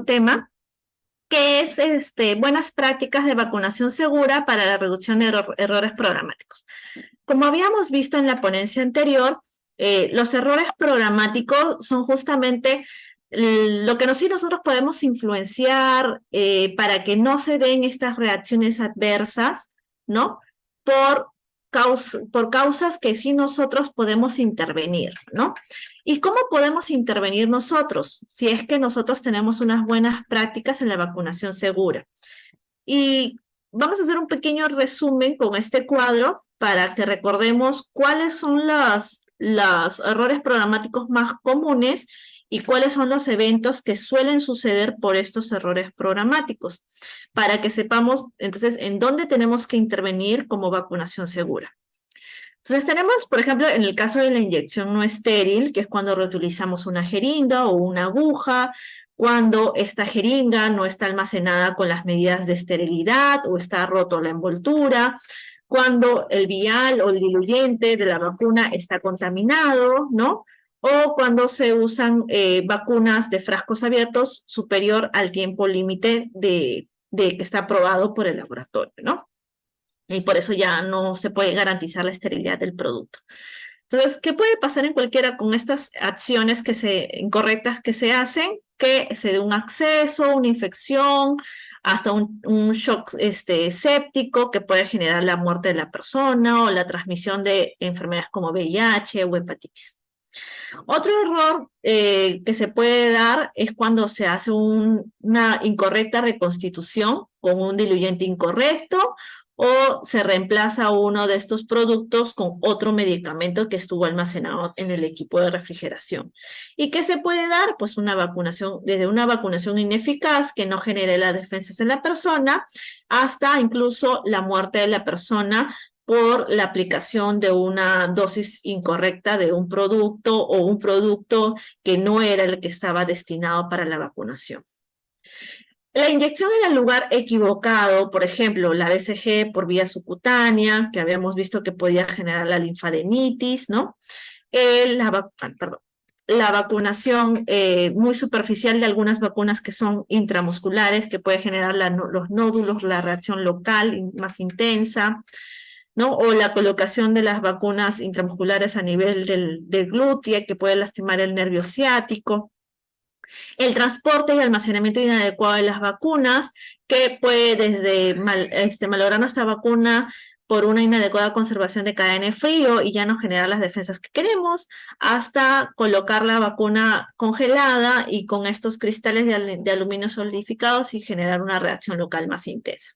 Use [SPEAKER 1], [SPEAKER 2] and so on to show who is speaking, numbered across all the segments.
[SPEAKER 1] tema, que es buenas prácticas de vacunación segura para la reducción de errores programáticos. Como habíamos visto en la ponencia anterior, los errores programáticos son justamente lo que nosotros podemos influenciar para que no se den estas reacciones adversas, ¿no? Por por causas que sí nosotros podemos intervenir, ¿no? ¿Y cómo podemos intervenir nosotros? Si es que nosotros tenemos unas buenas prácticas en la vacunación segura. Y vamos a hacer un pequeño resumen con este cuadro para que recordemos cuáles son los errores programáticos más comunes y cuáles son los eventos que suelen suceder por estos errores programáticos, para que sepamos entonces en dónde tenemos que intervenir como vacunación segura. Entonces tenemos, por ejemplo, en el caso de la inyección no estéril, que es cuando reutilizamos una jeringa o una aguja, cuando esta jeringa no está almacenada con las medidas de esterilidad o está roto la envoltura, cuando el vial o el diluyente de la vacuna está contaminado, ¿no? O cuando se usan vacunas de frascos abiertos superior al tiempo límite de que está aprobado por el laboratorio, ¿no? Y por eso ya no se puede garantizar la esterilidad del producto. Entonces, ¿qué puede pasar en cualquiera con estas acciones incorrectas que se hacen? Que se dé un acceso, una infección, hasta un shock séptico que puede generar la muerte de la persona o la transmisión de enfermedades como VIH o hepatitis. Otro error que se puede dar es cuando se hace una incorrecta reconstitución con un diluyente incorrecto o se reemplaza uno de estos productos con otro medicamento que estuvo almacenado en el equipo de refrigeración. ¿Y qué se puede dar? Pues una vacunación, desde una vacunación ineficaz que no genere las defensas en la persona hasta incluso la muerte de la persona por la aplicación de una dosis incorrecta de un producto o un producto que no era el que estaba destinado para la vacunación. La inyección en el lugar equivocado, por ejemplo, la BCG por vía subcutánea, que habíamos visto que podía generar la linfadenitis, ¿no? La vacunación muy superficial de algunas vacunas que son intramusculares, que puede generar los nódulos, la reacción local más intensa, ¿no? O la colocación de las vacunas intramusculares a nivel del glúteo, que puede lastimar el nervio ciático. El transporte y almacenamiento inadecuado de las vacunas, que puede desde malograr nuestra vacuna por una inadecuada conservación de cadena de frío y ya no generar las defensas que queremos, hasta colocar la vacuna congelada y con estos cristales de aluminio solidificados y generar una reacción local más intensa.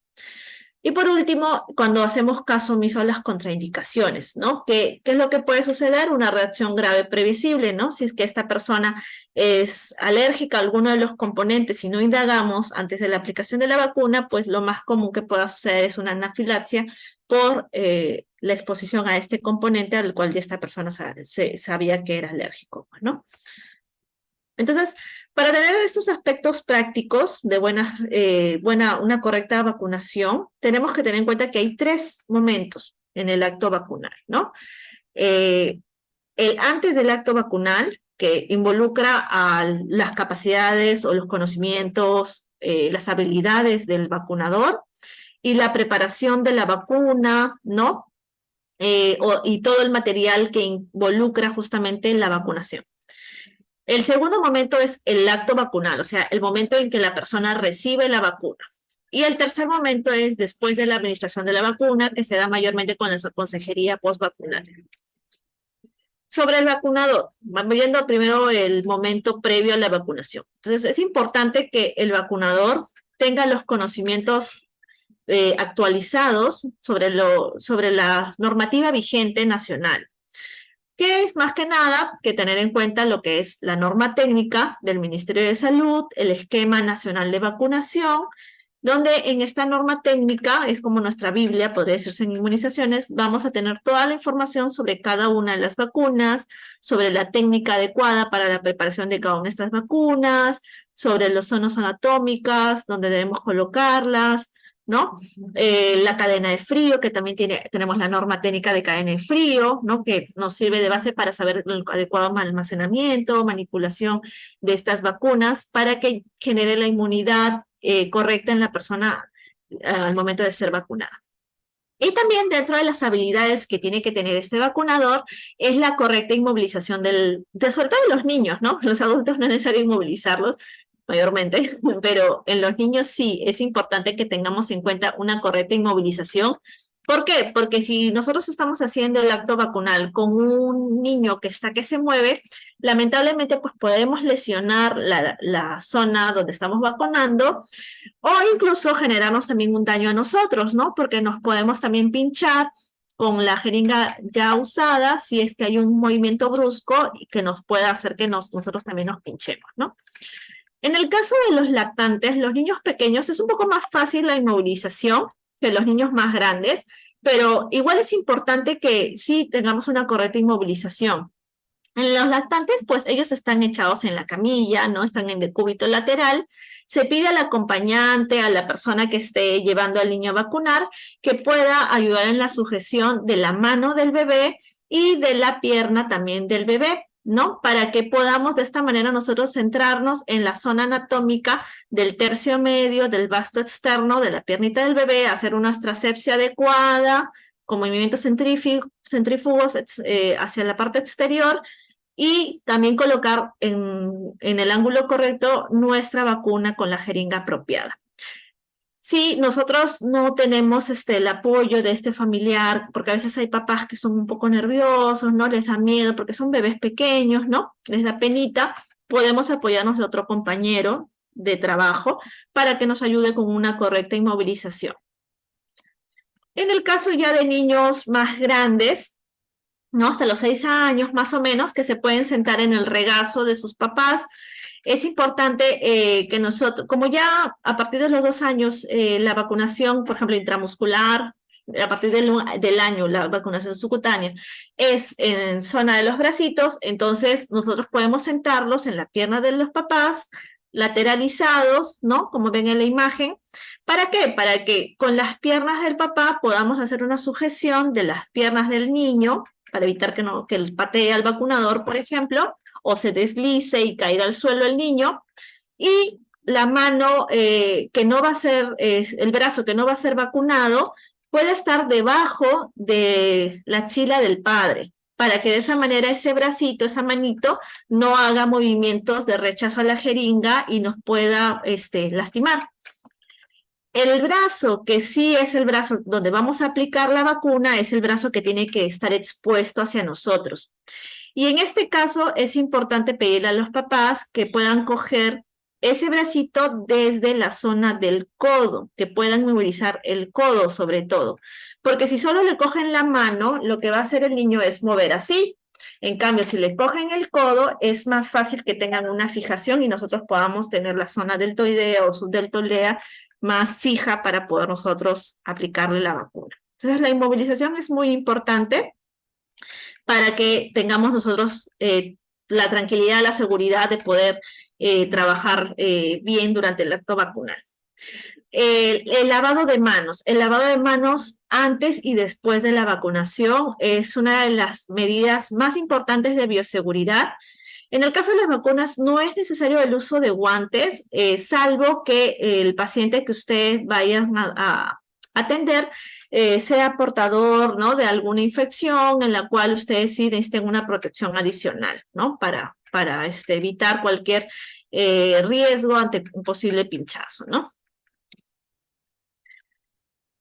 [SPEAKER 1] Y por último, cuando hacemos caso omiso a las contraindicaciones, ¿no? ¿Qué es lo que puede suceder? Una reacción grave previsible, ¿no? Si es que esta persona es alérgica a alguno de los componentes y no indagamos antes de la aplicación de la vacuna, pues lo más común que pueda suceder es una anafilaxia por la exposición a este componente al cual ya esta persona sabía que era alérgico, ¿no? Entonces, para tener estos aspectos prácticos de una correcta vacunación, tenemos que tener en cuenta que hay 3 momentos en el acto vacunal, ¿no? El antes del acto vacunal, que involucra a las capacidades o los conocimientos, las habilidades del vacunador, y la preparación de la vacuna, ¿no? Y todo el material que involucra justamente la vacunación. El segundo momento es el acto vacunal, o sea, el momento en que la persona recibe la vacuna. Y el tercer momento es después de la administración de la vacuna, que se da mayormente con la consejería postvacunal. Sobre el vacunador, vamos viendo primero el momento previo a la vacunación. Entonces, es importante que el vacunador tenga los conocimientos actualizados sobre la normativa vigente nacional, que es más que nada que tener en cuenta lo que es la norma técnica del Ministerio de Salud, el esquema nacional de vacunación, donde en esta norma técnica, es como nuestra Biblia, podría decirse en inmunizaciones, vamos a tener toda la información sobre cada una de las vacunas, sobre la técnica adecuada para la preparación de cada una de estas vacunas, sobre las zonas anatómicas, donde debemos colocarlas, ¿no? La cadena de frío, que también tenemos la norma técnica de cadena de frío, ¿no? Que nos sirve de base para saber el adecuado almacenamiento, manipulación de estas vacunas para que genere la inmunidad correcta en la persona al momento de ser vacunada. Y también dentro de las habilidades que tiene que tener este vacunador es la correcta inmovilización sobre todo en los niños, ¿no? Los adultos no es necesario inmovilizarlos mayormente, pero en los niños sí es importante que tengamos en cuenta una correcta inmovilización. ¿Por qué? Porque si nosotros estamos haciendo el acto vacunal con un niño que se mueve, lamentablemente pues podemos lesionar la zona donde estamos vacunando o incluso generarnos también un daño a nosotros, ¿no? Porque nos podemos también pinchar con la jeringa ya usada si es que hay un movimiento brusco y que nos pueda hacer que nosotros también nos pinchemos, ¿no? En el caso de los lactantes, los niños pequeños es un poco más fácil la inmovilización que los niños más grandes, pero igual es importante que sí tengamos una correcta inmovilización. En los lactantes, pues ellos están echados en la camilla, ¿no? Están en decúbito lateral. Se pide al acompañante, a la persona que esté llevando al niño a vacunar, que pueda ayudar en la sujeción de la mano del bebé y de la pierna también del bebé, ¿no? Para que podamos de esta manera nosotros centrarnos en la zona anatómica del tercio medio, del vasto externo, de la piernita del bebé, hacer una astrasepsia adecuada, con movimientos centrífugos hacia la parte exterior y también colocar en el ángulo correcto nuestra vacuna con la jeringa apropiada. Si nosotros no tenemos el apoyo de este familiar, porque a veces hay papás que son un poco nerviosos, ¿no? Les da miedo porque son bebés pequeños, ¿no? Les da penita, podemos apoyarnos de otro compañero de trabajo para que nos ayude con una correcta inmovilización. En el caso ya de niños más grandes, ¿no? Hasta los 6 años más o menos, que se pueden sentar en el regazo de sus papás. Es importante que nosotros, como ya a partir de los 2 años, la vacunación, por ejemplo, intramuscular, a partir del año, la vacunación subcutánea, es en zona de los bracitos, entonces nosotros podemos sentarlos en la pierna de los papás, lateralizados, ¿no? Como ven en la imagen. ¿Para qué? Para que con las piernas del papá podamos hacer una sujeción de las piernas del niño, para evitar que él patee al vacunador, por ejemplo, o se deslice y caiga al suelo el niño, y la mano que no va a ser, el brazo que no va a ser vacunado, puede estar debajo de la axila del padre, para que de esa manera ese bracito, esa manito, no haga movimientos de rechazo a la jeringa y nos pueda lastimar. El brazo, que sí es el brazo donde vamos a aplicar la vacuna, es el brazo que tiene que estar expuesto hacia nosotros. Y en este caso es importante pedirle a los papás que puedan coger ese bracito desde la zona del codo, que puedan movilizar el codo sobre todo. Porque si solo le cogen la mano, lo que va a hacer el niño es mover así. En cambio, si le cogen el codo, es más fácil que tengan una fijación y nosotros podamos tener la zona deltoidea o subdeltoidea más fija para poder nosotros aplicarle la vacuna. Entonces, la inmovilización es muy importante para que tengamos nosotros la tranquilidad, la seguridad de poder trabajar bien durante el acto vacunal. El lavado de manos. El lavado de manos antes y después de la vacunación es una de las medidas más importantes de bioseguridad. En el caso de las vacunas no es necesario el uso de guantes, salvo que el paciente que ustedes vayan a atender sea portador, ¿no? De alguna infección en la cual ustedes sí necesiten una protección adicional, ¿no? Para evitar cualquier riesgo ante un posible pinchazo, ¿no?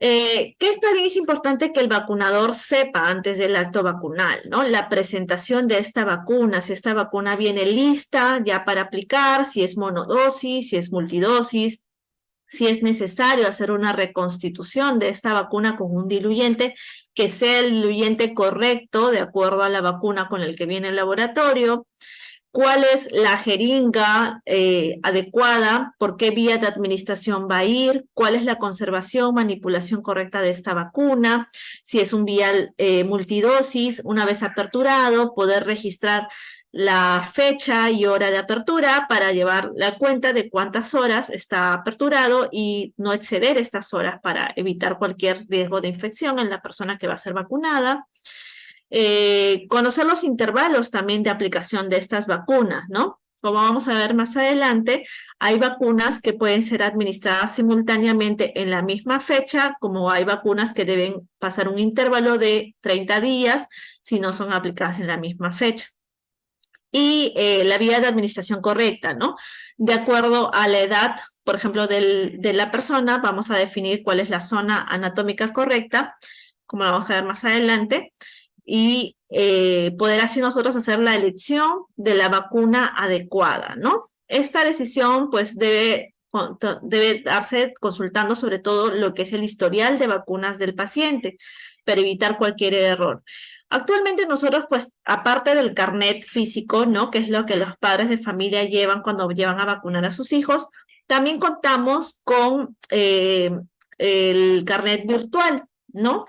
[SPEAKER 1] Que también es importante que el vacunador sepa antes del acto vacunal, ¿no? La presentación de esta vacuna, si esta vacuna viene lista ya para aplicar, si es monodosis, si es multidosis, si es necesario hacer una reconstitución de esta vacuna con un diluyente, que sea el diluyente correcto de acuerdo a la vacuna con el que viene el laboratorio, cuál es la jeringa adecuada, por qué vía de administración va a ir, cuál es la conservación, manipulación correcta de esta vacuna, si es un vial multidosis, una vez aperturado, poder registrar la fecha y hora de apertura para llevar la cuenta de cuántas horas está aperturado y no exceder estas horas para evitar cualquier riesgo de infección en la persona que va a ser vacunada. Conocer los intervalos también de aplicación de estas vacunas, ¿no? Como vamos a ver más adelante, hay vacunas que pueden ser administradas simultáneamente en la misma fecha, como hay vacunas que deben pasar un intervalo de 30 días si no son aplicadas en la misma fecha. Y la vía de administración correcta, ¿no? De acuerdo a la edad, por ejemplo, de la persona, vamos a definir cuál es la zona anatómica correcta, como lo vamos a ver más adelante, y poder así nosotros hacer la elección de la vacuna adecuada, ¿no? Esta decisión pues debe darse consultando sobre todo lo que es el historial de vacunas del paciente para evitar cualquier error. Actualmente nosotros, pues, aparte del carnet físico, ¿no? Que es lo que los padres de familia llevan cuando llevan a vacunar a sus hijos, también contamos con el carnet virtual, ¿no?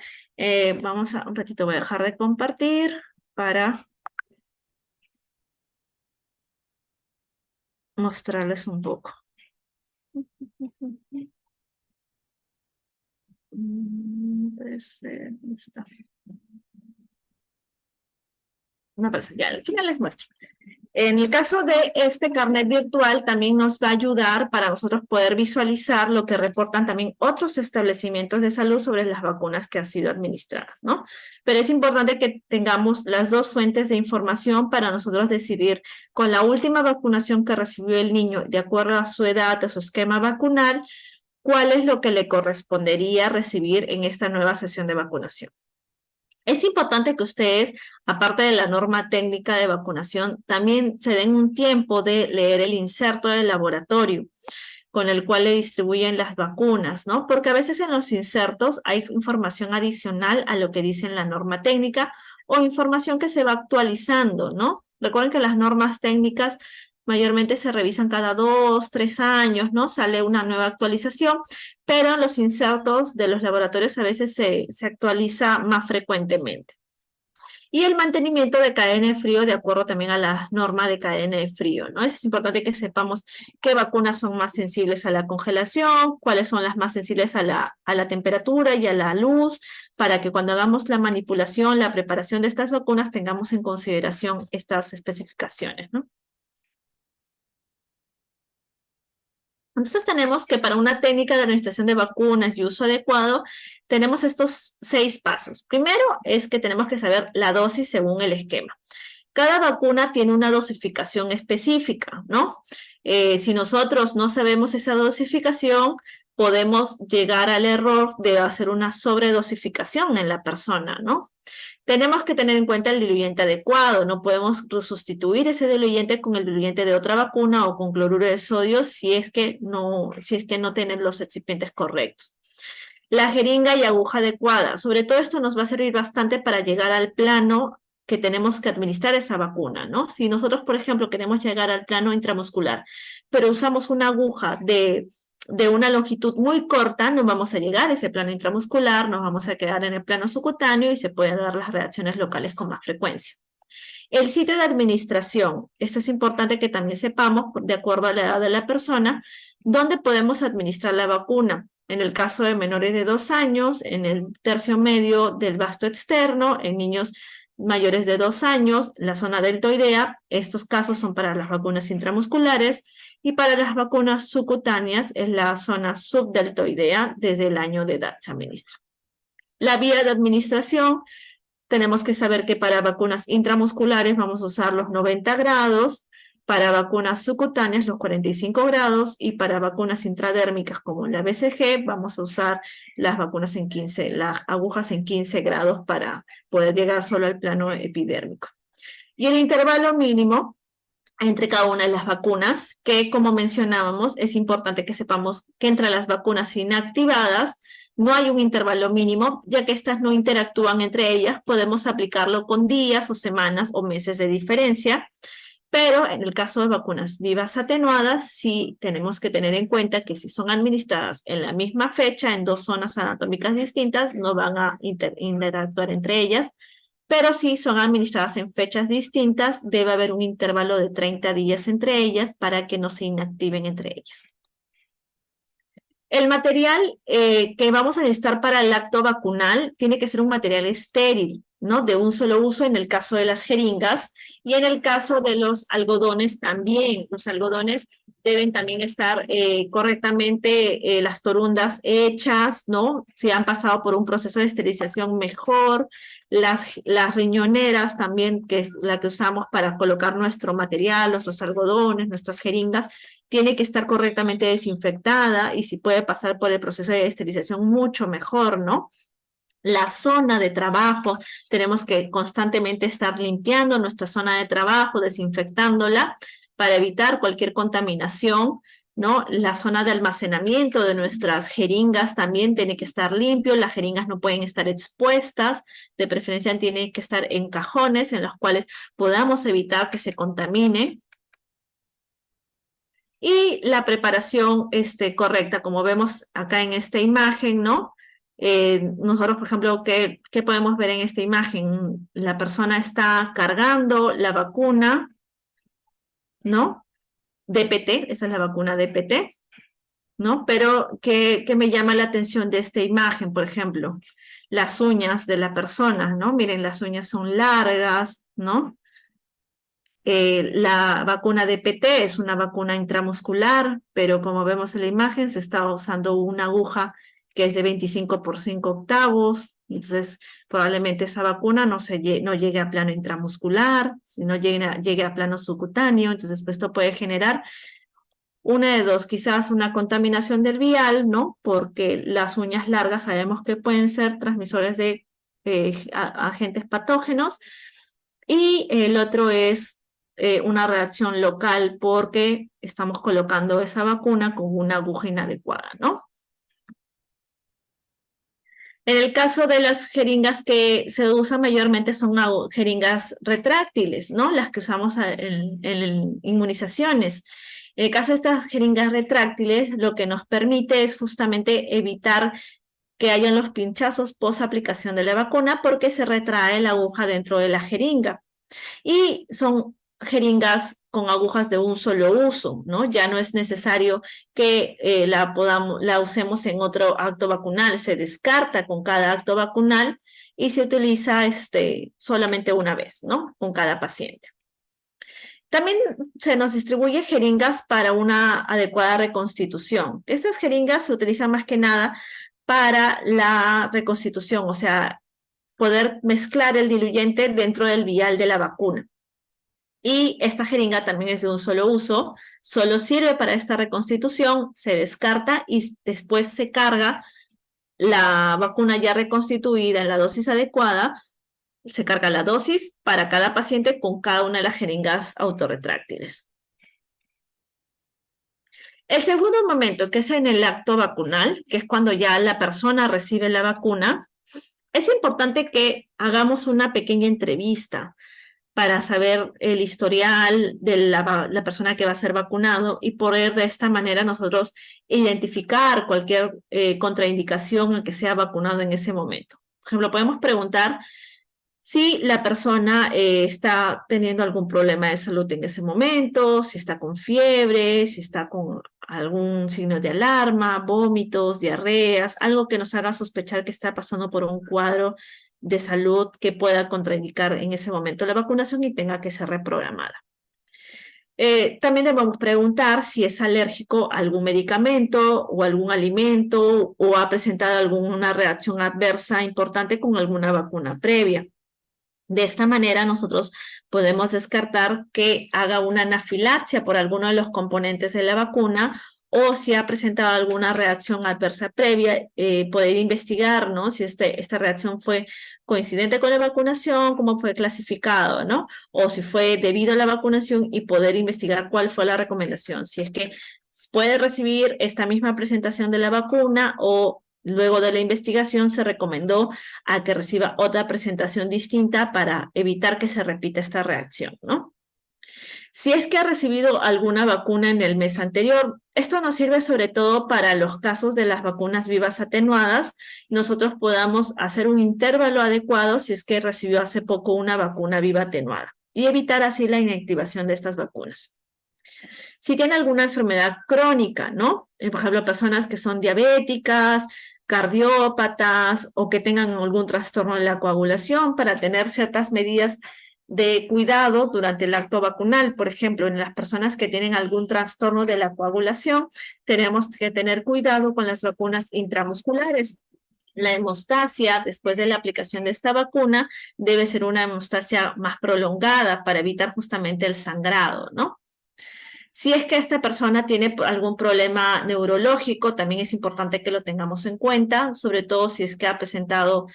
[SPEAKER 1] Vamos a, un ratito voy a dejar de compartir para mostrarles un poco. Está. No, pues ya al final les muestro. En el caso de este carnet virtual, también nos va a ayudar para nosotros poder visualizar lo que reportan también otros establecimientos de salud sobre las vacunas que han sido administradas, ¿no? Pero es importante que tengamos las dos fuentes de información para nosotros decidir con la última vacunación que recibió el niño, de acuerdo a su edad, a su esquema vacunal, cuál es lo que le correspondería recibir en esta nueva sesión de vacunación. Es importante que ustedes, aparte de la norma técnica de vacunación, también se den un tiempo de leer el inserto del laboratorio con el cual le distribuyen las vacunas, ¿no? Porque a veces en los insertos hay información adicional a lo que dice en la norma técnica o información que se va actualizando, ¿no? Recuerden que las normas técnicas mayormente se revisan cada 2, 3 años, ¿no? Sale una nueva actualización, pero los insertos de los laboratorios a veces se actualiza más frecuentemente. Y el mantenimiento de cadena de frío de acuerdo también a la norma de cadena de frío, ¿no? Es importante que sepamos qué vacunas son más sensibles a la congelación, cuáles son las más sensibles a la temperatura y a la luz, para que cuando hagamos la manipulación, la preparación de estas vacunas, tengamos en consideración estas especificaciones, ¿no? Entonces tenemos que para una técnica de administración de vacunas y uso adecuado, tenemos estos 6 pasos. Primero es que tenemos que saber la dosis según el esquema. Cada vacuna tiene una dosificación específica, ¿no? Si nosotros no sabemos esa dosificación, podemos llegar al error de hacer una sobredosificación en la persona, ¿no? Tenemos que tener en cuenta el diluyente adecuado, no podemos sustituir ese diluyente con el diluyente de otra vacuna o con cloruro de sodio si es que no tienen los excipientes correctos. La jeringa y aguja adecuada, sobre todo esto nos va a servir bastante para llegar al plano que tenemos que administrar esa vacuna, ¿no? Si nosotros, por ejemplo, queremos llegar al plano intramuscular, pero usamos una aguja de una longitud muy corta, no vamos a llegar a ese plano intramuscular, nos vamos a quedar en el plano subcutáneo y se pueden dar las reacciones locales con más frecuencia. El sitio de administración, esto es importante que también sepamos, de acuerdo a la edad de la persona, dónde podemos administrar la vacuna. En el caso de menores de 2 años, en el tercio medio del vasto externo, en niños mayores de 2 años, la zona deltoidea, estos casos son para las vacunas intramusculares, y para las vacunas subcutáneas es la zona subdeltoidea, desde el año de edad se administra. La vía de administración, tenemos que saber que para vacunas intramusculares vamos a usar los 90 grados, para vacunas subcutáneas los 45 grados y para vacunas intradérmicas como la BCG vamos a usar las vacunas en 15, las agujas en 15 grados para poder llegar solo al plano epidérmico. Y el intervalo mínimo entre cada una de las vacunas, que como mencionábamos, es importante que sepamos que entre las vacunas inactivadas no hay un intervalo mínimo, ya que estas no interactúan entre ellas, podemos aplicarlo con días o semanas o meses de diferencia, pero en el caso de vacunas vivas atenuadas, sí tenemos que tener en cuenta que si son administradas en la misma fecha, en 2 zonas anatómicas distintas, no van a interactuar entre ellas, pero si son administradas en fechas distintas, debe haber un intervalo de 30 días entre ellas para que no se inactiven entre ellas. El material que vamos a necesitar para el acto vacunal tiene que ser un material estéril, ¿no? De un solo uso en el caso de las jeringas, y en el caso de los algodones también. Los algodones deben también estar correctamente las torundas hechas, ¿no? Si han pasado por un proceso de esterilización mejor. Las riñoneras también, que es la que usamos para colocar nuestro material, nuestros algodones, nuestras jeringas, tiene que estar correctamente desinfectada, y si puede pasar por el proceso de esterilización, mucho mejor, ¿no? La zona de trabajo, tenemos que constantemente estar limpiando nuestra zona de trabajo, desinfectándola para evitar cualquier contaminación, ¿no? La zona de almacenamiento de nuestras jeringas también tiene que estar limpio, las jeringas no pueden estar expuestas, de preferencia tienen que estar en cajones en los cuales podamos evitar que se contamine. Y la preparación correcta, como vemos acá en esta imagen, ¿no? Nosotros, por ejemplo, ¿qué podemos ver en esta imagen? La persona está cargando la vacuna, ¿no? DPT, esa es la vacuna DPT, ¿no? Pero, ¿qué me llama la atención de esta imagen? Por ejemplo, las uñas de la persona, ¿no? Miren, las uñas son largas, ¿no? La vacuna DPT es una vacuna intramuscular, pero como vemos en la imagen, se está usando una aguja que es de 25 por 5 octavos, entonces probablemente esa vacuna no llegue a plano intramuscular, sino llegue a plano subcutáneo, entonces pues, esto puede generar una de dos, quizás una contaminación del vial, ¿no? Porque las uñas largas sabemos que pueden ser transmisores de agentes patógenos, y el otro es una reacción local porque estamos colocando esa vacuna con una aguja inadecuada, ¿no? En el caso de las jeringas que se usan mayormente son jeringas retráctiles, ¿no? Las que usamos en inmunizaciones. En el caso de estas jeringas retráctiles, lo que nos permite es justamente evitar que hayan los pinchazos post aplicación de la vacuna, porque se retrae la aguja dentro de la jeringa. Y son jeringas con agujas de un solo uso, ¿no? Ya no es necesario que la usemos en otro acto vacunal, se descarta con cada acto vacunal y se utiliza solamente una vez, ¿no? Con cada paciente. También se nos distribuye jeringas para una adecuada reconstitución. Estas jeringas se utilizan más que nada para la reconstitución, o sea, poder mezclar el diluyente dentro del vial de la vacuna. Y esta jeringa también es de un solo uso, solo sirve para esta reconstitución, se descarta y después se carga la vacuna ya reconstituida en la dosis adecuada, se carga la dosis para cada paciente con cada una de las jeringas autorretráctiles. El segundo momento, que es en el acto vacunal, que es cuando ya la persona recibe la vacuna, es importante que hagamos una pequeña entrevista para saber el historial de la persona que va a ser vacunado y poder de esta manera nosotros identificar cualquier contraindicación a que sea vacunado en ese momento. Por ejemplo, podemos preguntar si la persona está teniendo algún problema de salud en ese momento, si está con fiebre, si está con algún signo de alarma, vómitos, diarreas, algo que nos haga sospechar que está pasando por un cuadro de salud que pueda contraindicar en ese momento la vacunación y tenga que ser reprogramada. También debemos preguntar si es alérgico a algún medicamento o algún alimento o ha presentado alguna reacción adversa importante con alguna vacuna previa. De esta manera nosotros podemos descartar que haga una anafilaxia por alguno de los componentes de la vacuna, o si ha presentado alguna reacción adversa previa, poder investigar, ¿no? Si esta reacción fue coincidente con la vacunación, cómo fue clasificado, ¿no? O si fue debido a la vacunación y poder investigar cuál fue la recomendación. Si es que puede recibir esta misma presentación de la vacuna o luego de la investigación se recomendó a que reciba otra presentación distinta para evitar que se repita esta reacción, ¿no? Si es que ha recibido alguna vacuna en el mes anterior, Esto nos sirve sobre todo para los casos de las vacunas vivas atenuadas. Nosotros podamos hacer un intervalo adecuado si es que recibió hace poco una vacuna viva atenuada y evitar así la inactivación de estas vacunas. Si tiene alguna enfermedad crónica, ¿no? Por ejemplo, personas que son diabéticas, cardiópatas o que tengan algún trastorno de la coagulación para tener ciertas medidas de cuidado durante el acto vacunal. Por ejemplo, en las personas que tienen algún trastorno de la coagulación, tenemos que tener cuidado con las vacunas intramusculares. La hemostasia, después de la aplicación de esta vacuna, debe ser una hemostasia más prolongada para evitar justamente el sangrado, ¿no? Si es que esta persona tiene algún problema neurológico, también es importante que lo tengamos en cuenta, sobre todo si es que ha presentado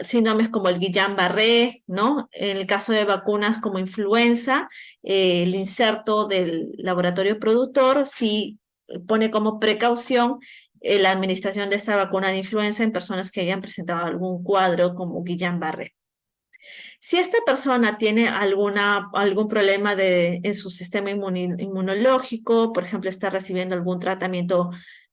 [SPEAKER 1] síndromes como el Guillain-Barré, ¿no? En el caso de vacunas como influenza, el inserto del laboratorio productor sí pone como precaución la administración de esta vacuna de influenza en personas que hayan presentado algún cuadro como Guillain-Barré. Si esta persona tiene algún problema en su sistema inmunológico, por ejemplo, está recibiendo algún tratamiento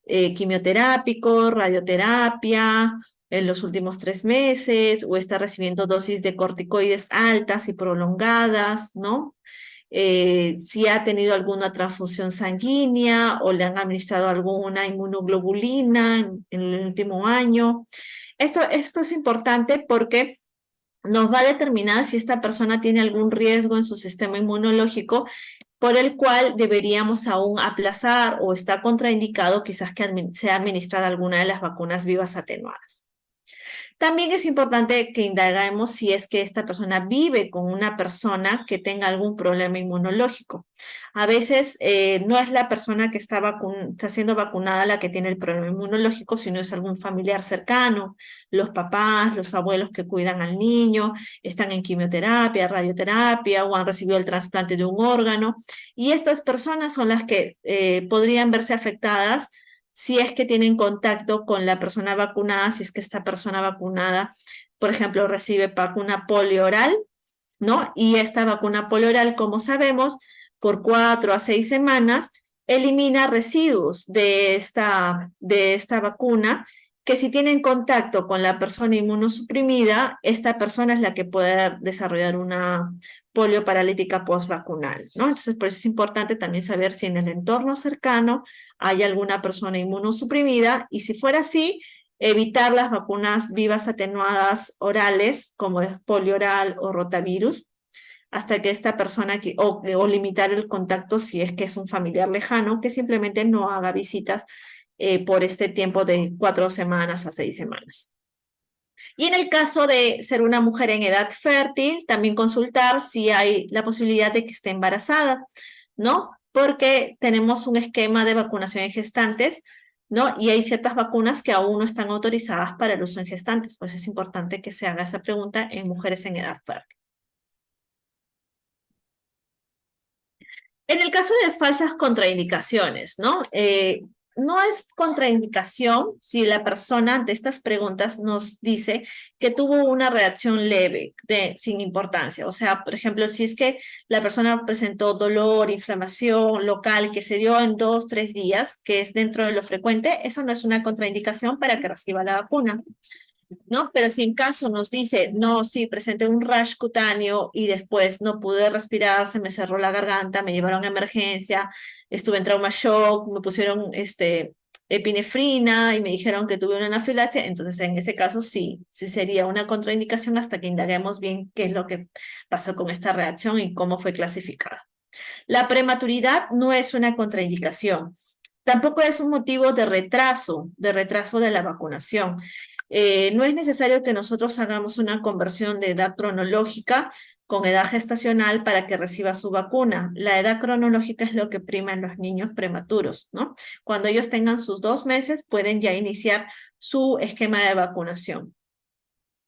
[SPEAKER 1] quimioterápico, radioterapia en los últimos 3 meses, o está recibiendo dosis de corticoides altas y prolongadas, ¿no? Si ha tenido alguna transfusión sanguínea o le han administrado alguna inmunoglobulina en el último año. Esto es importante porque nos va a determinar si esta persona tiene algún riesgo en su sistema inmunológico por el cual deberíamos aún aplazar o está contraindicado quizás que sea administrada alguna de las vacunas vivas atenuadas. También es importante que indagamos si es que esta persona vive con una persona que tenga algún problema inmunológico. A veces no es la persona que está siendo vacunada la que tiene el problema inmunológico, sino es algún familiar cercano, los papás, los abuelos que cuidan al niño, están en quimioterapia, radioterapia o han recibido el trasplante de un órgano. Y estas personas son las que podrían verse afectadas si es que tienen contacto con la persona vacunada, si es que esta persona vacunada, por ejemplo, recibe vacuna polioral, ¿no? Y esta vacuna polioral, como sabemos, por 4 a 6 semanas elimina residuos de esta vacuna que si tienen contacto con la persona inmunosuprimida, esta persona es la que puede desarrollar una polio paralítica postvacunal, ¿no? Entonces, por eso es importante también saber si en el entorno cercano hay alguna persona inmunosuprimida y si fuera así, evitar las vacunas vivas atenuadas orales, como es polio oral o rotavirus, hasta que esta persona, o limitar el contacto si es que es un familiar lejano, que simplemente no haga visitas por este tiempo de 4 semanas a 6 semanas. Y en el caso de ser una mujer en edad fértil, también consultar si hay la posibilidad de que esté embarazada, ¿no? Porque tenemos un esquema de vacunación en gestantes, ¿no? Y hay ciertas vacunas que aún no están autorizadas para el uso en gestantes, pues es importante que se haga esa pregunta en mujeres en edad fértil. En el caso de falsas contraindicaciones, ¿no? No es contraindicación si la persona ante estas preguntas nos dice que tuvo una reacción leve, sin importancia. O sea, por ejemplo, si es que la persona presentó dolor, inflamación local que se dio en 2, 3 días, que es dentro de lo frecuente, eso no es una contraindicación para que reciba la vacuna, ¿no? Pero si en caso nos dice, no, sí, presenté un rash cutáneo y después no pude respirar, se me cerró la garganta, me llevaron a emergencia, estuve en trauma shock, me pusieron epinefrina y me dijeron que tuve una anafilaxia, entonces en ese caso sí sería una contraindicación hasta que indaguemos bien qué es lo que pasó con esta reacción y cómo fue clasificada. La prematuridad no es una contraindicación. Tampoco es un motivo de retraso de la vacunación. No es necesario que nosotros hagamos una conversión de edad cronológica con edad gestacional para que reciba su vacuna. La edad cronológica es lo que prima en los niños prematuros, ¿no? Cuando ellos tengan sus 2 meses, pueden ya iniciar su esquema de vacunación.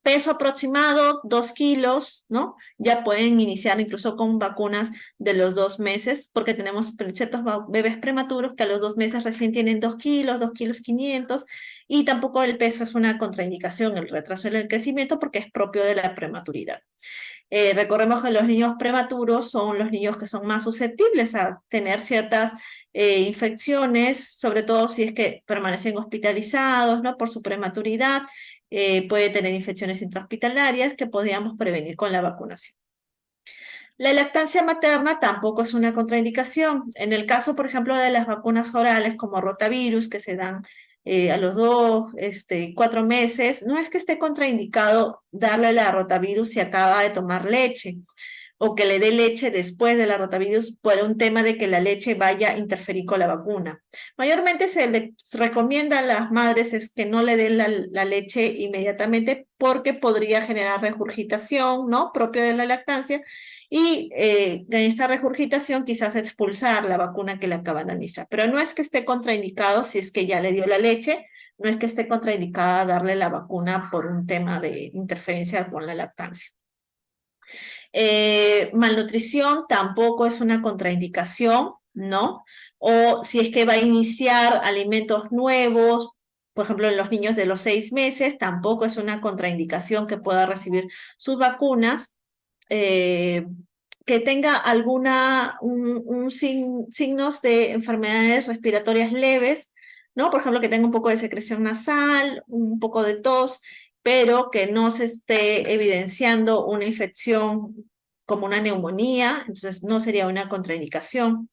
[SPEAKER 1] Peso aproximado, 2 kilos, ¿no? Ya pueden iniciar incluso con vacunas de los 2 meses, porque tenemos ciertos bebés prematuros que a los 2 meses recién tienen 2 kilos, 2 kilos 500, y tampoco el peso es una contraindicación, el retraso en el crecimiento, porque es propio de la prematuridad. Recordemos que los niños prematuros son los niños que son más susceptibles a tener ciertas infecciones, sobre todo si es que permanecen hospitalizados, ¿no? Por su prematuridad, puede tener infecciones intrahospitalarias que podríamos prevenir con la vacunación. La lactancia materna tampoco es una contraindicación. En el caso, por ejemplo, de las vacunas orales como rotavirus, que se dan a los 4 meses, no es que esté contraindicado darle la rotavirus si acaba de tomar leche o que le dé leche después de la rotavirus por un tema de que la leche vaya a interferir con la vacuna. Mayormente se les recomienda a las madres es que no le den la leche inmediatamente porque podría generar regurgitación, ¿no? Propio de la lactancia y en esa regurgitación quizás expulsar la vacuna que le acaban de administrar. Pero no es que esté contraindicado si es que ya le dio la leche, no es que esté contraindicada darle la vacuna por un tema de interferencia con la lactancia. Malnutrición tampoco es una contraindicación, ¿no? O si es que va a iniciar alimentos nuevos, por ejemplo, en los niños de los 6 meses, tampoco es una contraindicación que pueda recibir sus vacunas. Que tenga signos de enfermedades respiratorias leves, ¿no? Por ejemplo, que tenga un poco de secreción nasal, un poco de tos, pero que no se esté evidenciando una infección como una neumonía, entonces no sería una contraindicación,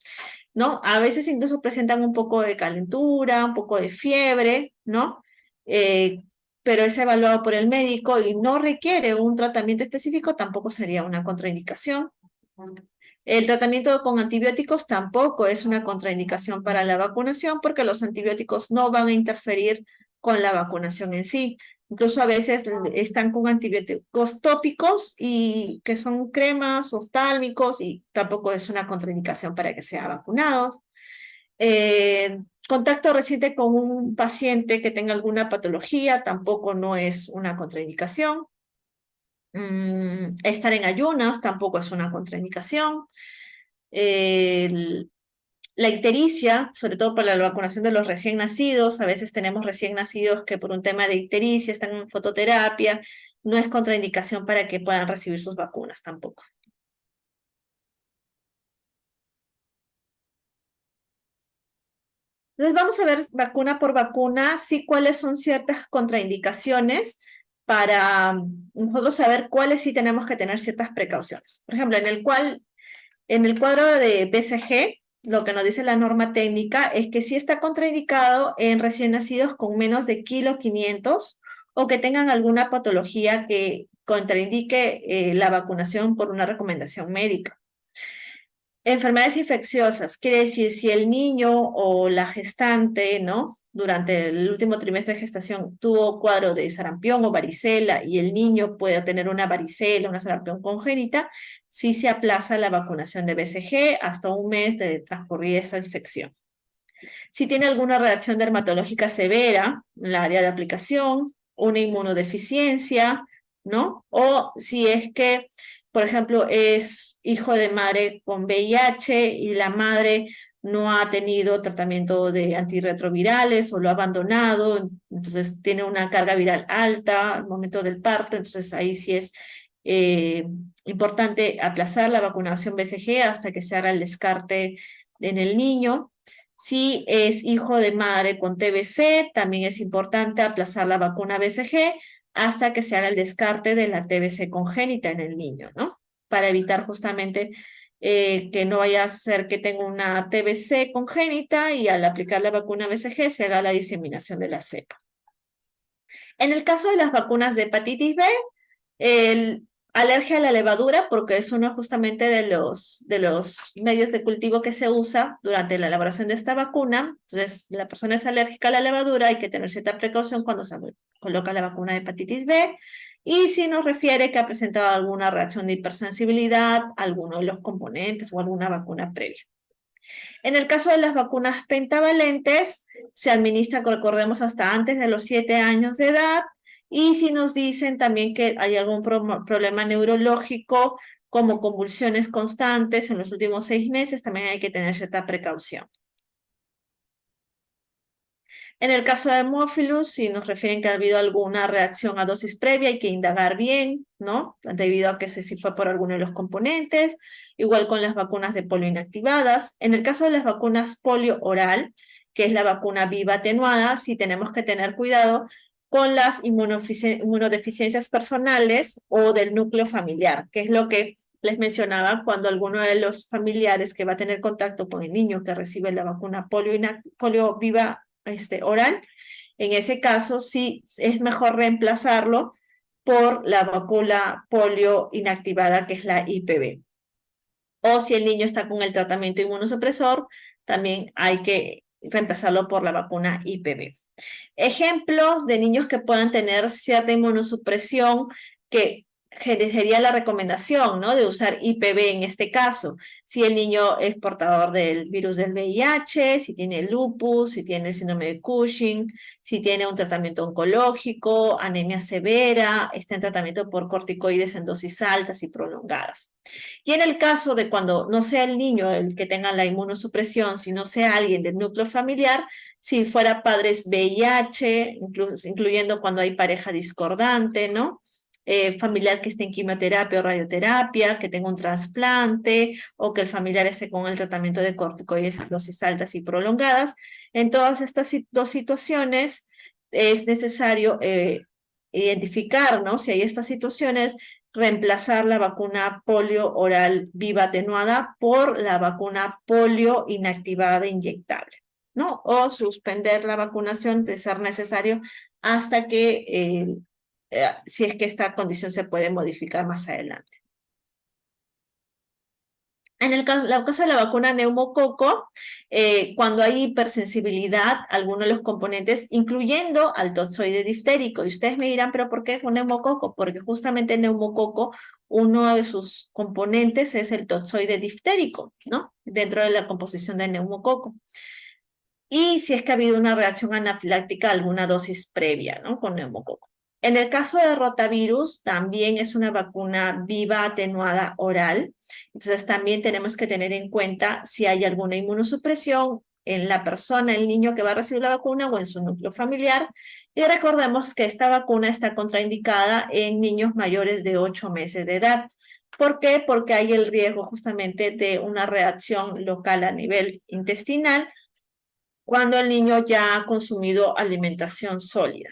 [SPEAKER 1] ¿no? A veces incluso presentan un poco de calentura, un poco de fiebre, ¿no? Eh, pero es evaluado por el médico y no requiere un tratamiento específico, tampoco sería una contraindicación. El tratamiento con antibióticos tampoco es una contraindicación para la vacunación porque los antibióticos no van a interferir con la vacunación en sí. Incluso a veces están con antibióticos tópicos y que son cremas oftálmicos y tampoco es una contraindicación para que sean vacunados. Contacto reciente con un paciente que tenga alguna patología tampoco no es una contraindicación. Estar en ayunas tampoco es una contraindicación. La ictericia, sobre todo para la vacunación de los recién nacidos, a veces tenemos recién nacidos que por un tema de ictericia están en fototerapia, no es contraindicación para que puedan recibir sus vacunas tampoco. Entonces vamos a ver vacuna por vacuna, sí cuáles son ciertas contraindicaciones para nosotros saber cuáles sí tenemos que tener ciertas precauciones. Por ejemplo, en el cuadro de BCG, lo que nos dice la norma técnica es que sí está contraindicado en recién nacidos con menos de 500 kilos o que tengan alguna patología que contraindique la vacunación por una recomendación médica. Enfermedades infecciosas, quiere decir si el niño o la gestante, ¿no? Durante el último trimestre de gestación tuvo cuadro de sarampión o varicela y el niño puede tener una varicela, una sarampión congénita, sí se aplaza la vacunación de BCG hasta un mes de transcurrir esta infección. Si tiene alguna reacción dermatológica severa en la área de aplicación, una inmunodeficiencia, ¿no? O si es que, por ejemplo, es hijo de madre con VIH y la madre no ha tenido tratamiento de antirretrovirales o lo ha abandonado, entonces tiene una carga viral alta al momento del parto, entonces ahí sí es importante aplazar la vacunación BCG hasta que se haga el descarte en el niño. Si es hijo de madre con TBC, también es importante aplazar la vacuna BCG hasta que se haga el descarte de la TBC congénita en el niño, ¿no? Para evitar justamente que no vaya a ser que tenga una TBC congénita y al aplicar la vacuna BCG se haga la diseminación de la cepa. En el caso de las vacunas de hepatitis B, alergia a la levadura, porque es uno justamente de los medios de cultivo que se usa durante la elaboración de esta vacuna. Entonces, la persona es alérgica a la levadura, hay que tener cierta precaución cuando se coloca la vacuna de hepatitis B. Y si nos refiere que ha presentado alguna reacción de hipersensibilidad, alguno de los componentes o alguna vacuna previa. En el caso de las vacunas pentavalentes, se administra, recordemos, hasta antes de los 7 años de edad. Y si nos dicen también que hay algún problema neurológico, como convulsiones constantes en los últimos 6 meses, también hay que tener cierta precaución. En el caso de Haemophilus, si nos refieren que ha habido alguna reacción a dosis previa, hay que indagar bien, ¿no? Debido a que si fue por alguno de los componentes, igual con las vacunas de polio inactivadas. En el caso de las vacunas polio oral, que es la vacuna viva atenuada, sí tenemos que tener cuidado con las inmunodeficiencias personales o del núcleo familiar, que es lo que les mencionaba cuando alguno de los familiares que va a tener contacto con el niño que recibe la vacuna polio viva oral, en ese caso sí es mejor reemplazarlo por la vacuna polio inactivada, que es la IPV. O si el niño está con el tratamiento inmunosupresor, también hay que reemplazarlo por la vacuna IPV. Ejemplos de niños que puedan tener cierta inmunosupresión que sería la recomendación, ¿no? De usar IPV en este caso. Si el niño es portador del virus del VIH, si tiene lupus, si tiene síndrome de Cushing, si tiene un tratamiento oncológico, anemia severa, está en tratamiento por corticoides en dosis altas y prolongadas. Y en el caso de cuando no sea el niño el que tenga la inmunosupresión, sino sea alguien del núcleo familiar, si fuera padres VIH, incluyendo cuando hay pareja discordante, ¿no? Familiar que esté en quimioterapia o radioterapia, que tenga un trasplante o que el familiar esté con el tratamiento de corticoides en dosis altas y prolongadas. En todas estas dos situaciones es necesario identificar, ¿no? Si hay estas situaciones, reemplazar la vacuna polio oral viva atenuada por la vacuna polio inactivada inyectable, ¿no? O suspender la vacunación de ser necesario hasta que, si es que esta condición se puede modificar más adelante. En el caso de la vacuna neumococo, cuando hay hipersensibilidad a alguno de los componentes, incluyendo al tozoide diftérico. Y ustedes me dirán, ¿pero por qué es un neumococo? Porque justamente el neumococo, uno de sus componentes es el tozoide diftérico, ¿no? Dentro de la composición del neumococo. Y si es que ha habido una reacción anafiláctica a alguna dosis previa, ¿no? Con neumococo. En el caso de rotavirus, también es una vacuna viva atenuada oral. Entonces, también tenemos que tener en cuenta si hay alguna inmunosupresión en la persona, el niño que va a recibir la vacuna o en su núcleo familiar. Y recordemos que esta vacuna está contraindicada en niños mayores de 8 meses de edad. ¿Por qué? Porque hay el riesgo justamente de una reacción local a nivel intestinal cuando el niño ya ha consumido alimentación sólida.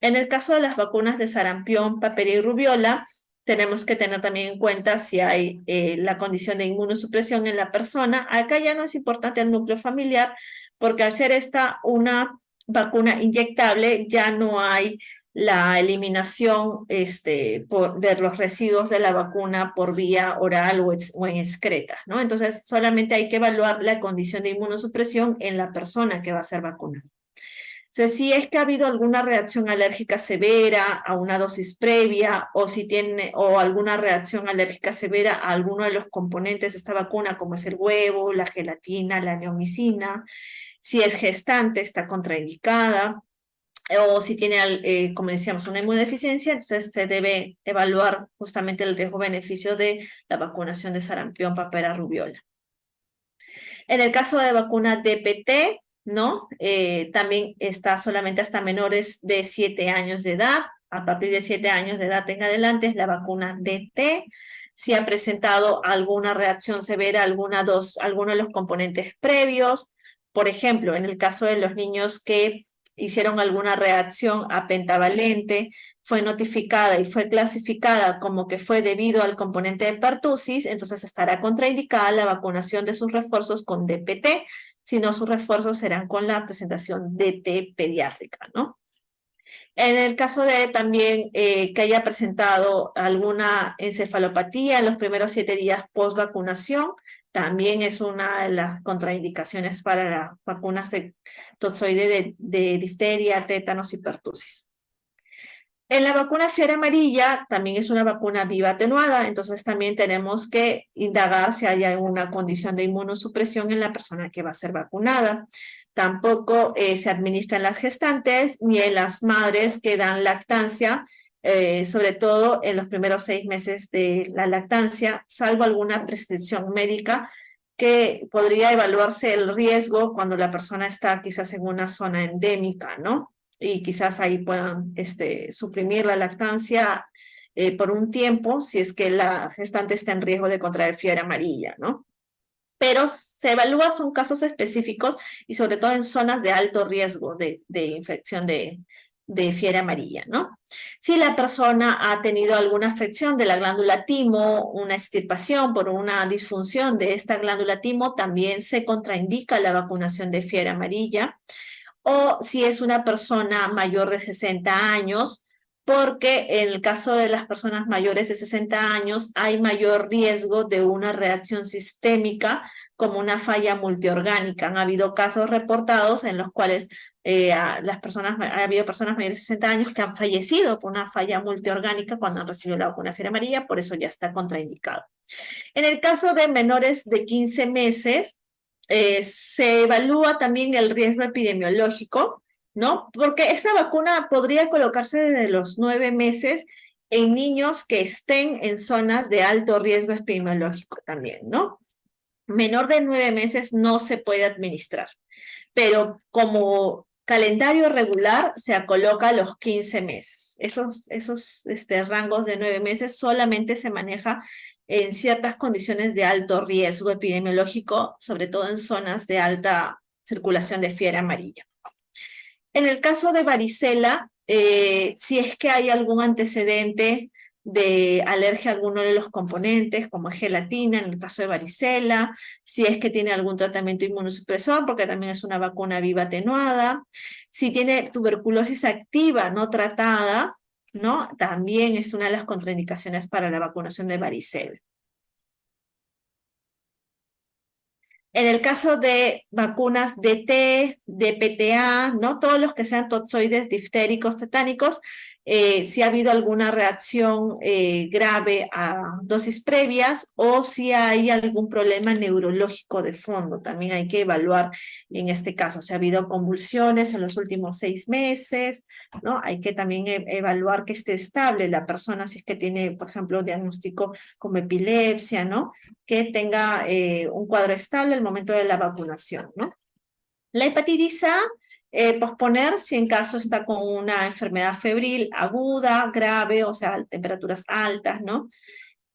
[SPEAKER 1] En el caso de las vacunas de sarampión, paperia y rubiola, tenemos que tener también en cuenta si hay la condición de inmunosupresión en la persona. Acá ya no es importante el núcleo familiar, porque al ser esta una vacuna inyectable, ya no hay la eliminación de los residuos de la vacuna por vía oral o en excreta, ¿no? Entonces, solamente hay que evaluar la condición de inmunosupresión en la persona que va a ser vacunada. O sea, si es que ha habido alguna reacción alérgica severa a una dosis previa o si tiene o alguna reacción alérgica severa a alguno de los componentes de esta vacuna, como es el huevo, la gelatina, la neomicina, si es gestante, está contraindicada, o si tiene, como decíamos, una inmunodeficiencia, entonces se debe evaluar justamente el riesgo-beneficio de la vacunación de sarampión, papera, rubiola. En el caso de vacuna DPT, ¿no? También está solamente hasta menores de 7 años de edad. A partir de 7 años de edad en adelante es la vacuna DT. Si ha presentado alguna reacción severa a alguno de los componentes previos. Por ejemplo, en el caso de los niños que hicieron alguna reacción a pentavalente, fue notificada y fue clasificada como que fue debido al componente de pertussis, entonces estará contraindicada la vacunación de sus refuerzos con DPT, si no sus refuerzos serán con la presentación DT pediátrica, ¿no? En el caso de también que haya presentado alguna encefalopatía en los primeros 7 días post vacunación, también es una de las contraindicaciones para las vacunas de tozoide de difteria, tétanos y pertussis. En la vacuna fiebre amarilla también es una vacuna viva atenuada, entonces también tenemos que indagar si hay alguna condición de inmunosupresión en la persona que va a ser vacunada. Tampoco se administra en las gestantes ni en las madres que dan lactancia, sobre todo en los primeros 6 meses de la lactancia, salvo alguna prescripción médica que podría evaluarse el riesgo cuando la persona está quizás en una zona endémica, ¿no? Y quizás ahí puedan suprimir la lactancia por un tiempo si es que la gestante está en riesgo de contraer fiebre amarilla, ¿no? Pero se evalúa, son casos específicos y sobre todo en zonas de alto riesgo de infección de fiebre amarilla, ¿no? Si la persona ha tenido alguna afección de la glándula timo, una extirpación por una disfunción de esta glándula timo, también se contraindica la vacunación de fiebre amarilla. O si es una persona mayor de 60 años, porque en el caso de las personas mayores de 60 años hay mayor riesgo de una reacción sistémica como una falla multiorgánica. Han habido casos reportados en los cuales ha habido personas mayores de 60 años que han fallecido por una falla multiorgánica cuando han recibido la vacuna fiebre amarilla, por eso ya está contraindicado. En el caso de menores de 15 meses, se evalúa también el riesgo epidemiológico, ¿no? Porque esta vacuna podría colocarse desde los 9 meses en niños que estén en zonas de alto riesgo epidemiológico también, ¿no? Menor de 9 meses no se puede administrar, pero como calendario regular se coloca a los 15 meses. Esos rangos de 9 meses solamente se maneja en ciertas condiciones de alto riesgo epidemiológico, sobre todo en zonas de alta circulación de fiebre amarilla. En el caso de varicela, si es que hay algún antecedente de alergia a alguno de los componentes, como gelatina en el caso de varicela, si es que tiene algún tratamiento inmunosupresor, porque también es una vacuna viva atenuada, si tiene tuberculosis activa no tratada, ¿no? También es una de las contraindicaciones para la vacunación de varicela. En el caso de vacunas DT, DPTA, ¿no? Todos los que sean toxoides diftéricos, tetánicos, si ha habido alguna reacción grave a dosis previas o si hay algún problema neurológico de fondo. También hay que evaluar en este caso. Si ha habido convulsiones en los últimos 6 meses, ¿no? Hay que también evaluar que esté estable la persona si es que tiene, por ejemplo, diagnóstico como epilepsia, ¿no? Que tenga un cuadro estable al momento de la vacunación, ¿no? La hepatitis A, posponer si en caso está con una enfermedad febril aguda, grave, o sea, temperaturas altas, ¿no?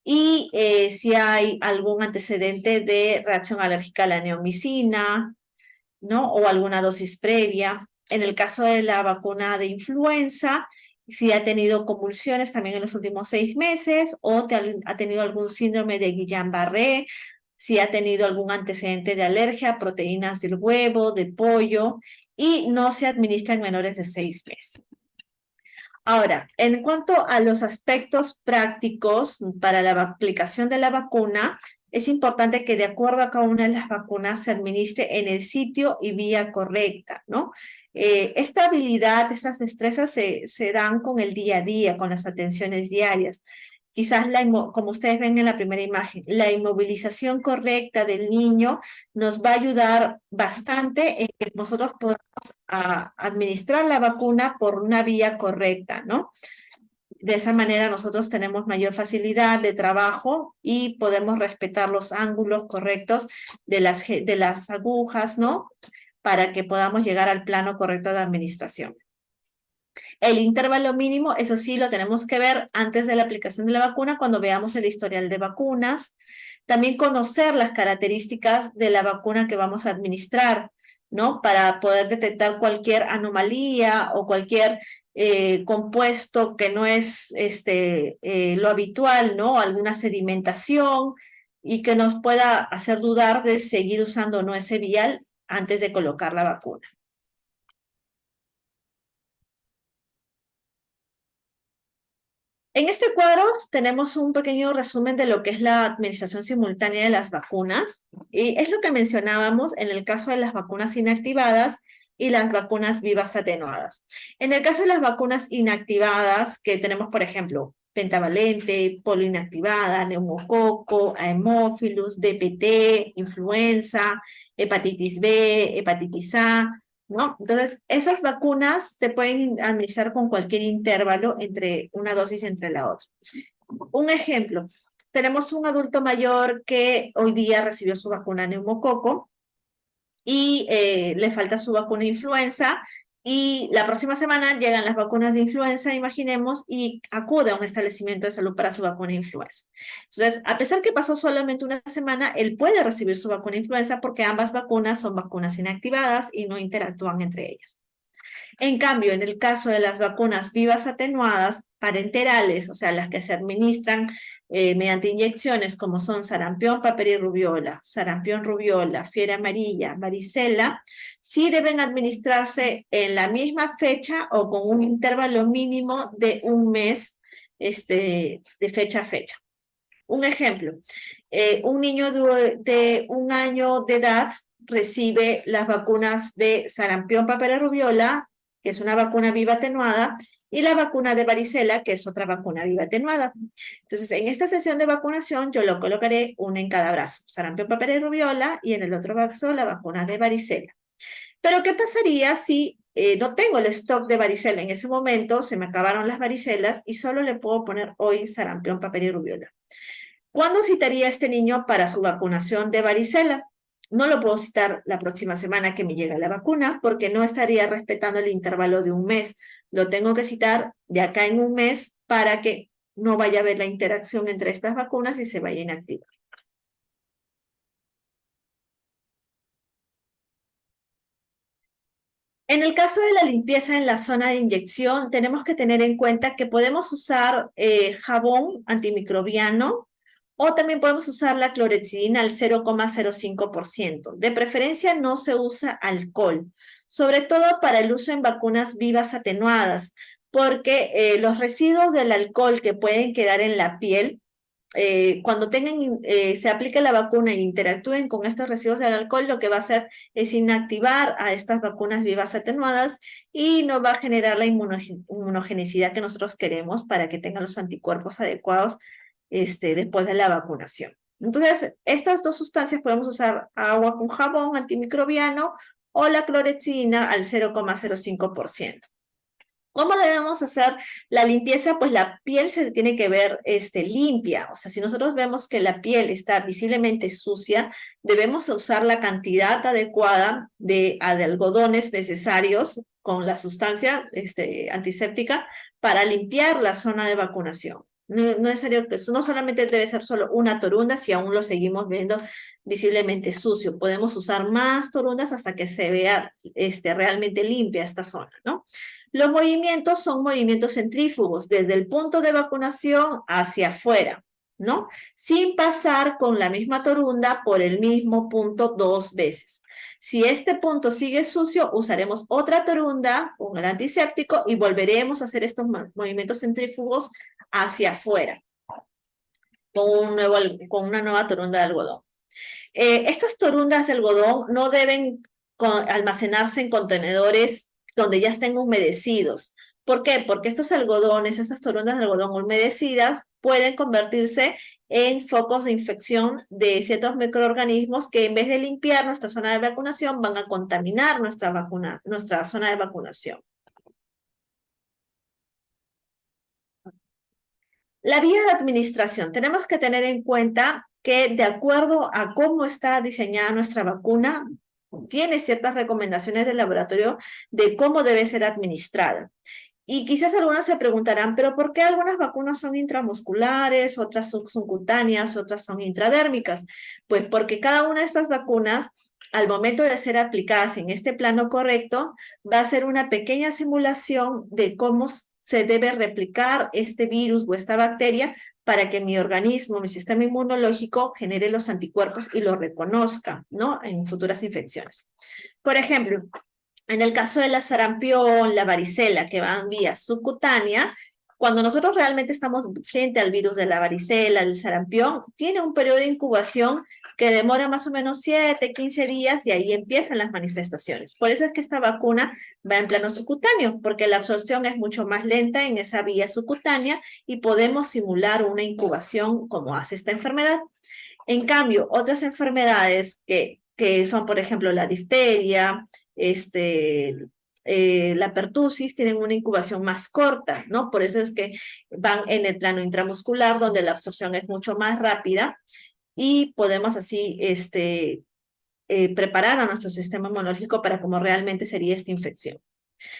[SPEAKER 1] Y si hay algún antecedente de reacción alérgica a la neomicina, ¿no? O alguna dosis previa. En el caso de la vacuna de influenza, si ha tenido convulsiones también en los últimos 6 meses o ha tenido algún síndrome de Guillain-Barré, si ha tenido algún antecedente de alergia a proteínas del huevo, del pollo, y no se administra en menores de 6 meses. Ahora, en cuanto a los aspectos prácticos para la aplicación de la vacuna, es importante que de acuerdo a cada una de las vacunas se administre en el sitio y vía correcta, ¿no? Esta habilidad, estas destrezas se dan con el día a día, con las atenciones diarias. Quizás, como ustedes ven en la primera imagen, la inmovilización correcta del niño nos va a ayudar bastante en que nosotros podamos administrar la vacuna por una vía correcta, ¿no? De esa manera nosotros tenemos mayor facilidad de trabajo y podemos respetar los ángulos correctos de las agujas, ¿no? Para que podamos llegar al plano correcto de administración. El intervalo mínimo, eso sí, lo tenemos que ver antes de la aplicación de la vacuna, cuando veamos el historial de vacunas. También conocer las características de la vacuna que vamos a administrar, ¿no? Para poder detectar cualquier anomalía o cualquier compuesto que no es lo habitual, ¿no? Alguna sedimentación y que nos pueda hacer dudar de seguir usando o no ese vial antes de colocar la vacuna. En este cuadro tenemos un pequeño resumen de lo que es la administración simultánea de las vacunas. Y es lo que mencionábamos en el caso de las vacunas inactivadas y las vacunas vivas atenuadas. En el caso de las vacunas inactivadas, que tenemos, por ejemplo, pentavalente, polio inactivada, neumococo, Haemophilus, DPT, influenza, hepatitis B, hepatitis A, ¿no? Entonces, esas vacunas se pueden administrar con cualquier intervalo entre una dosis entre la otra. Un ejemplo, tenemos un adulto mayor que hoy día recibió su vacuna neumococo y le falta su vacuna de influenza. Y la próxima semana llegan las vacunas de influenza, imaginemos, y acude a un establecimiento de salud para su vacuna de influenza. Entonces, a pesar que pasó solamente una semana, él puede recibir su vacuna de influenza porque ambas vacunas son vacunas inactivadas y no interactúan entre ellas. En cambio, en el caso de las vacunas vivas atenuadas parenterales, o sea, las que se administran mediante inyecciones, como son sarampión, rubiola, sarampión, rubiola, fiebre amarilla, varicela, sí deben administrarse en la misma fecha o con un intervalo mínimo de un mes de fecha a fecha. Un ejemplo, un niño de 1 año de edad recibe las vacunas de sarampión, rubiola, que es una vacuna viva atenuada, y la vacuna de varicela, que es otra vacuna viva atenuada. Entonces, en esta sesión de vacunación, yo lo colocaré una en cada brazo, sarampión, rubiola, y en el otro brazo la vacuna de varicela. Pero, ¿qué pasaría si no tengo el stock de varicela en ese momento, se me acabaron las varicelas y solo le puedo poner hoy sarampión, rubiola? ¿Cuándo citaría a este niño para su vacunación de varicela? No lo puedo citar la próxima semana que me llegue la vacuna porque no estaría respetando el intervalo de un mes. Lo tengo que citar de acá en un mes para que no vaya a haber la interacción entre estas vacunas y se vaya a inactivar. En el caso de la limpieza en la zona de inyección, tenemos que tener en cuenta que podemos usar jabón antimicrobiano o también podemos usar la clorexidina al 0,05%. De preferencia no se usa alcohol, sobre todo para el uso en vacunas vivas atenuadas, porque los residuos del alcohol que pueden quedar en la piel cuando se aplique la vacuna e interactúen con estos residuos del alcohol, lo que va a hacer es inactivar a estas vacunas vivas atenuadas y no va a generar la inmunogenicidad que nosotros queremos para que tengan los anticuerpos adecuados después de la vacunación. Entonces, estas dos sustancias podemos usar agua con jabón antimicrobiano o la clorexidina al 0,05%. ¿Cómo debemos hacer la limpieza? Pues la piel se tiene que ver limpia. O sea, si nosotros vemos que la piel está visiblemente sucia, debemos usar la cantidad adecuada de algodones necesarios con la sustancia antiséptica para limpiar la zona de vacunación. No es necesario que no solamente debe ser solo una torunda si aún lo seguimos viendo visiblemente sucio. Podemos usar más torundas hasta que se vea realmente limpia esta zona, ¿no? Los movimientos son movimientos centrífugos, desde el punto de vacunación hacia afuera, ¿no? Sin pasar con la misma torunda por el mismo punto 2 veces. Si este punto sigue sucio, usaremos otra torunda con el antiséptico y volveremos a hacer estos movimientos centrífugos hacia afuera con una nueva torunda de algodón. Estas torundas de algodón no deben almacenarse en contenedores donde ya estén humedecidos. ¿Por qué? Porque estos algodones, estas torundas de algodón humedecidas, pueden convertirse en focos de infección de ciertos microorganismos que en vez de limpiar nuestra zona de vacunación, van a contaminar nuestra zona de vacunación. La vía de administración. Tenemos que tener en cuenta que de acuerdo a cómo está diseñada nuestra vacuna, tiene ciertas recomendaciones del laboratorio de cómo debe ser administrada. Y quizás algunos se preguntarán, ¿pero por qué algunas vacunas son intramusculares, otras son subcutáneas, otras son intradérmicas? Pues porque cada una de estas vacunas, al momento de ser aplicadas en este plano correcto, va a ser una pequeña simulación de cómo se debe replicar este virus o esta bacteria para que mi organismo, mi sistema inmunológico, genere los anticuerpos y los reconozca, ¿no? En futuras infecciones. Por ejemplo, en el caso de la sarampión, la varicela, que van vía subcutánea, cuando nosotros realmente estamos frente al virus de la varicela, del sarampión, tiene un periodo de incubación que demora más o menos 7, 15 días y ahí empiezan las manifestaciones. Por eso es que esta vacuna va en plano subcutáneo, porque la absorción es mucho más lenta en esa vía subcutánea y podemos simular una incubación como hace esta enfermedad. En cambio, otras enfermedades que son, por ejemplo, la difteria, la pertusis tienen una incubación más corta, ¿no? Por eso es que van en el plano intramuscular, donde la absorción es mucho más rápida y podemos así preparar a nuestro sistema inmunológico para cómo realmente sería esta infección.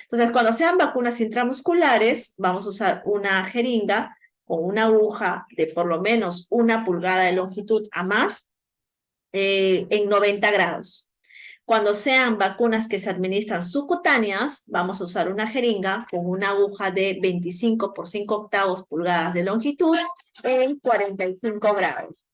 [SPEAKER 1] Entonces, cuando sean vacunas intramusculares, vamos a usar una jeringa con una aguja de por lo menos 1 pulgada de longitud a más en 90 grados. Cuando sean vacunas que se administran subcutáneas, vamos a usar una jeringa con una aguja de 25 por 5/8 pulgadas de longitud en 45 grados.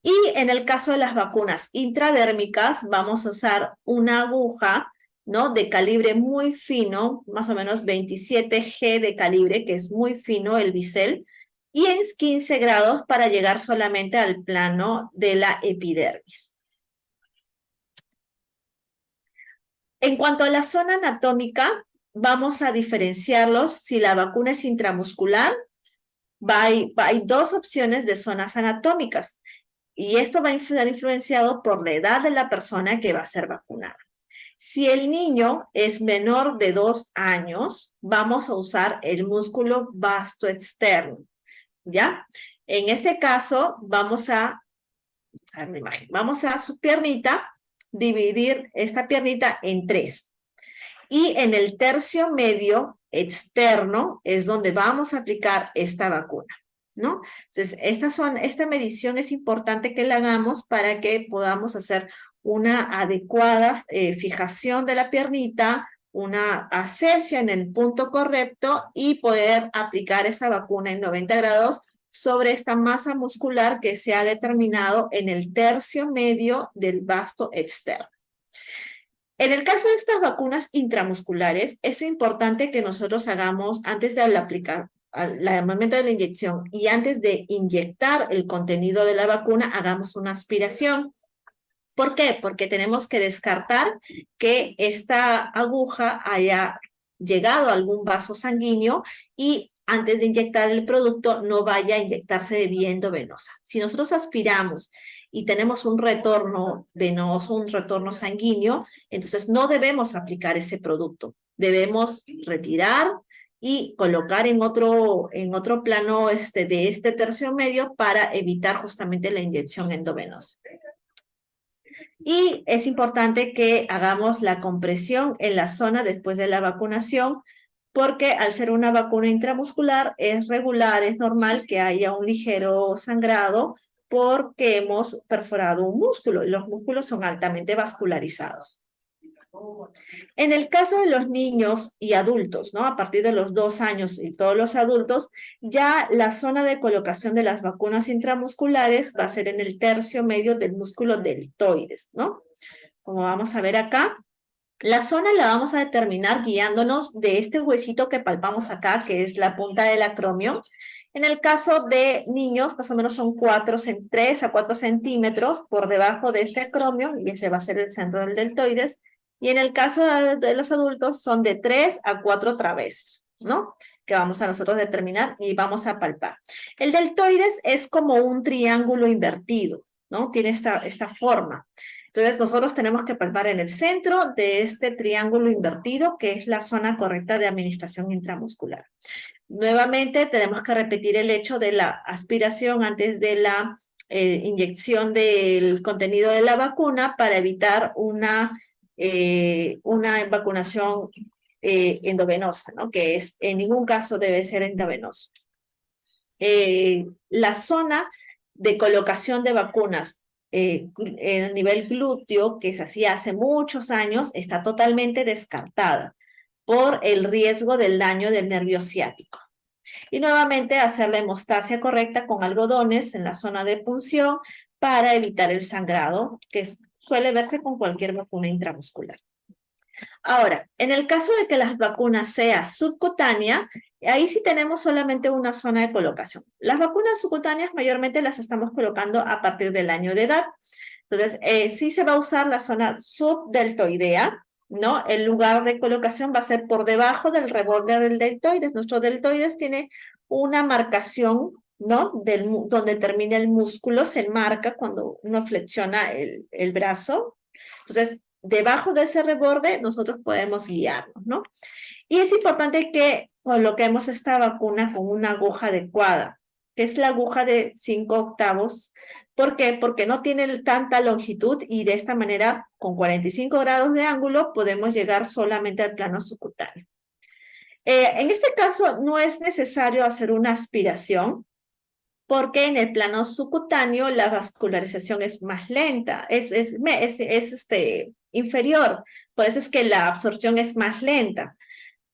[SPEAKER 1] Y en el caso de las vacunas intradérmicas, vamos a usar una aguja, ¿no? De calibre muy fino, más o menos 27G de calibre, que es muy fino el bisel, y en 15 grados para llegar solamente al plano de la epidermis. En cuanto a la zona anatómica, vamos a diferenciarlos si la vacuna es intramuscular. Hay 2 opciones de zonas anatómicas y esto va a estar influenciado por la edad de la persona que va a ser vacunada. Si el niño es menor de 2 años, vamos a usar el músculo vasto externo, ¿ya? En ese caso, vamos a su piernita, dividir esta piernita en 3. Y en el tercio medio externo es donde vamos a aplicar esta vacuna, ¿no? Entonces, esta medición es importante que la hagamos para que podamos hacer una adecuada fijación de la piernita, una asepsia en el punto correcto y poder aplicar esa vacuna en 90 grados sobre esta masa muscular que se ha determinado en el tercio medio del vasto externo. En el caso de estas vacunas intramusculares, es importante que nosotros hagamos, antes de aplicar al momento de la inyección y antes de inyectar el contenido de la vacuna, hagamos una aspiración. ¿Por qué? Porque tenemos que descartar que esta aguja haya llegado a algún vaso sanguíneo y antes de inyectar el producto no vaya a inyectarse de vía endovenosa. Si nosotros aspiramos y tenemos un retorno venoso, un retorno sanguíneo, entonces no debemos aplicar ese producto. Debemos retirar y colocar en otro plano de este tercio medio para evitar justamente la inyección endovenosa. Y es importante que hagamos la compresión en la zona después de la vacunación, porque al ser una vacuna intramuscular es regular, es normal que haya un ligero sangrado porque hemos perforado un músculo y los músculos son altamente vascularizados. En el caso de los niños y adultos, ¿no? A partir de los 2 años y todos los adultos, ya la zona de colocación de las vacunas intramusculares va a ser en el tercio medio del músculo deltoides, ¿no? Como vamos a ver acá, la zona la vamos a determinar guiándonos de este huesito que palpamos acá, que es la punta del acromio. En el caso de niños, más o menos son 3 a 4 centímetros por debajo de este acromio, y ese va a ser el centro del deltoides. Y en el caso de los adultos son de 3 a 4 traveses, ¿no? Que vamos a nosotros determinar y vamos a palpar. El deltoides es como un triángulo invertido, ¿no? Tiene esta forma. Entonces nosotros tenemos que palpar en el centro de este triángulo invertido, que es la zona correcta de administración intramuscular. Nuevamente tenemos que repetir el hecho de la aspiración antes de la inyección del contenido de la vacuna para evitar una vacunación endovenosa, ¿no? Que en ningún caso debe ser endovenosa. La zona de colocación de vacunas en el nivel glúteo, que se hacía hace muchos años, está totalmente descartada por el riesgo del daño del nervio ciático. Y nuevamente hacer la hemostasia correcta con algodones en la zona de punción para evitar el sangrado, que suele verse con cualquier vacuna intramuscular. Ahora, en el caso de que las vacunas sea subcutánea, ahí sí tenemos solamente una zona de colocación. Las vacunas subcutáneas mayormente las estamos colocando a partir del año de edad. Entonces, sí se va a usar la zona subdeltoidea, ¿no? El lugar de colocación va a ser por debajo del reborde del deltoides. Nuestro deltoides tiene una marcación, ¿no? Donde termina el músculo, se marca cuando uno flexiona el brazo. Entonces, debajo de ese reborde nosotros podemos guiarnos, ¿no? Y es importante que coloquemos esta vacuna con una aguja adecuada, que es la aguja de 5/8. ¿Por qué? Porque no tiene tanta longitud y de esta manera, con 45 grados de ángulo, podemos llegar solamente al plano subcutáneo. En este caso, no es necesario hacer una aspiración, porque en el plano subcutáneo la vascularización es más lenta, inferior, por eso es que la absorción es más lenta.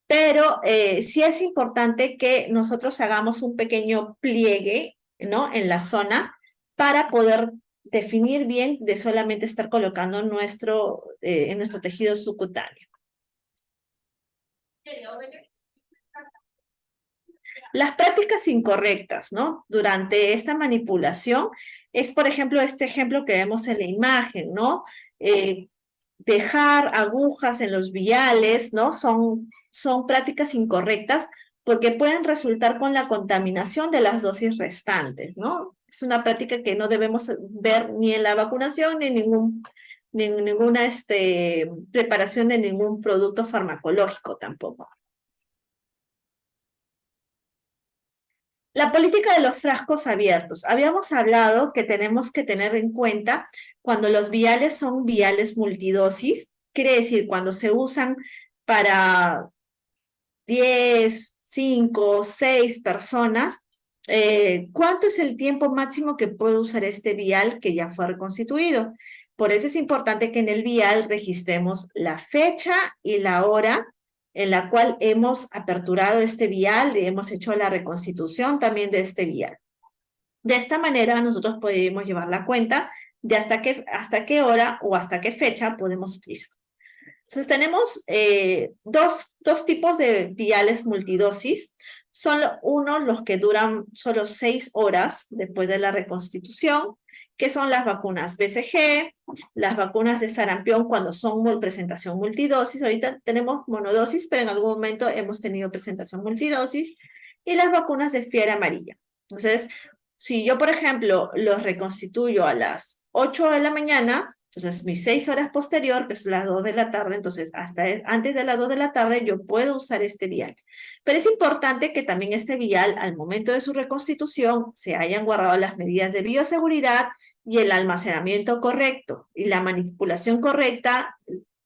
[SPEAKER 1] Pero sí es importante que nosotros hagamos un pequeño pliegue, ¿no? En la zona para poder definir bien de solamente estar colocando en nuestro tejido subcutáneo. Las prácticas incorrectas, ¿no? Durante esta manipulación es, por ejemplo, este ejemplo que vemos en la imagen, ¿no? Dejar agujas en los viales, ¿no? Son prácticas incorrectas porque pueden resultar con la contaminación de las dosis restantes, ¿no? Es una práctica que no debemos ver ni en la vacunación ni en ninguna preparación de ningún producto farmacológico tampoco. La política de los frascos abiertos. Habíamos hablado que tenemos que tener en cuenta cuando los viales son viales multidosis, quiere decir cuando se usan para 10, 5, 6 personas, ¿cuánto es el tiempo máximo que puede usar este vial que ya fue reconstituido? Por eso es importante que en el vial registremos la fecha y la hora en la cual hemos aperturado este vial y hemos hecho la reconstitución también de este vial. De esta manera nosotros podemos llevar la cuenta de hasta qué hora o hasta qué fecha podemos utilizar. Entonces tenemos dos tipos de viales multidosis. Son los que duran solo 6 horas después de la reconstitución, que son las vacunas BCG, las vacunas de sarampión cuando son presentación multidosis. Ahorita tenemos monodosis, pero en algún momento hemos tenido presentación multidosis. Y las vacunas de fiebre amarilla. Entonces, si yo, por ejemplo, los reconstituyo a las 8 de la mañana, entonces mis 6 horas posterior, que son las 2 de la tarde, entonces hasta antes de las 2 de la tarde yo puedo usar este vial. Pero es importante que también este vial, al momento de su reconstitución, se hayan guardado las medidas de bioseguridad y el almacenamiento correcto y la manipulación correcta,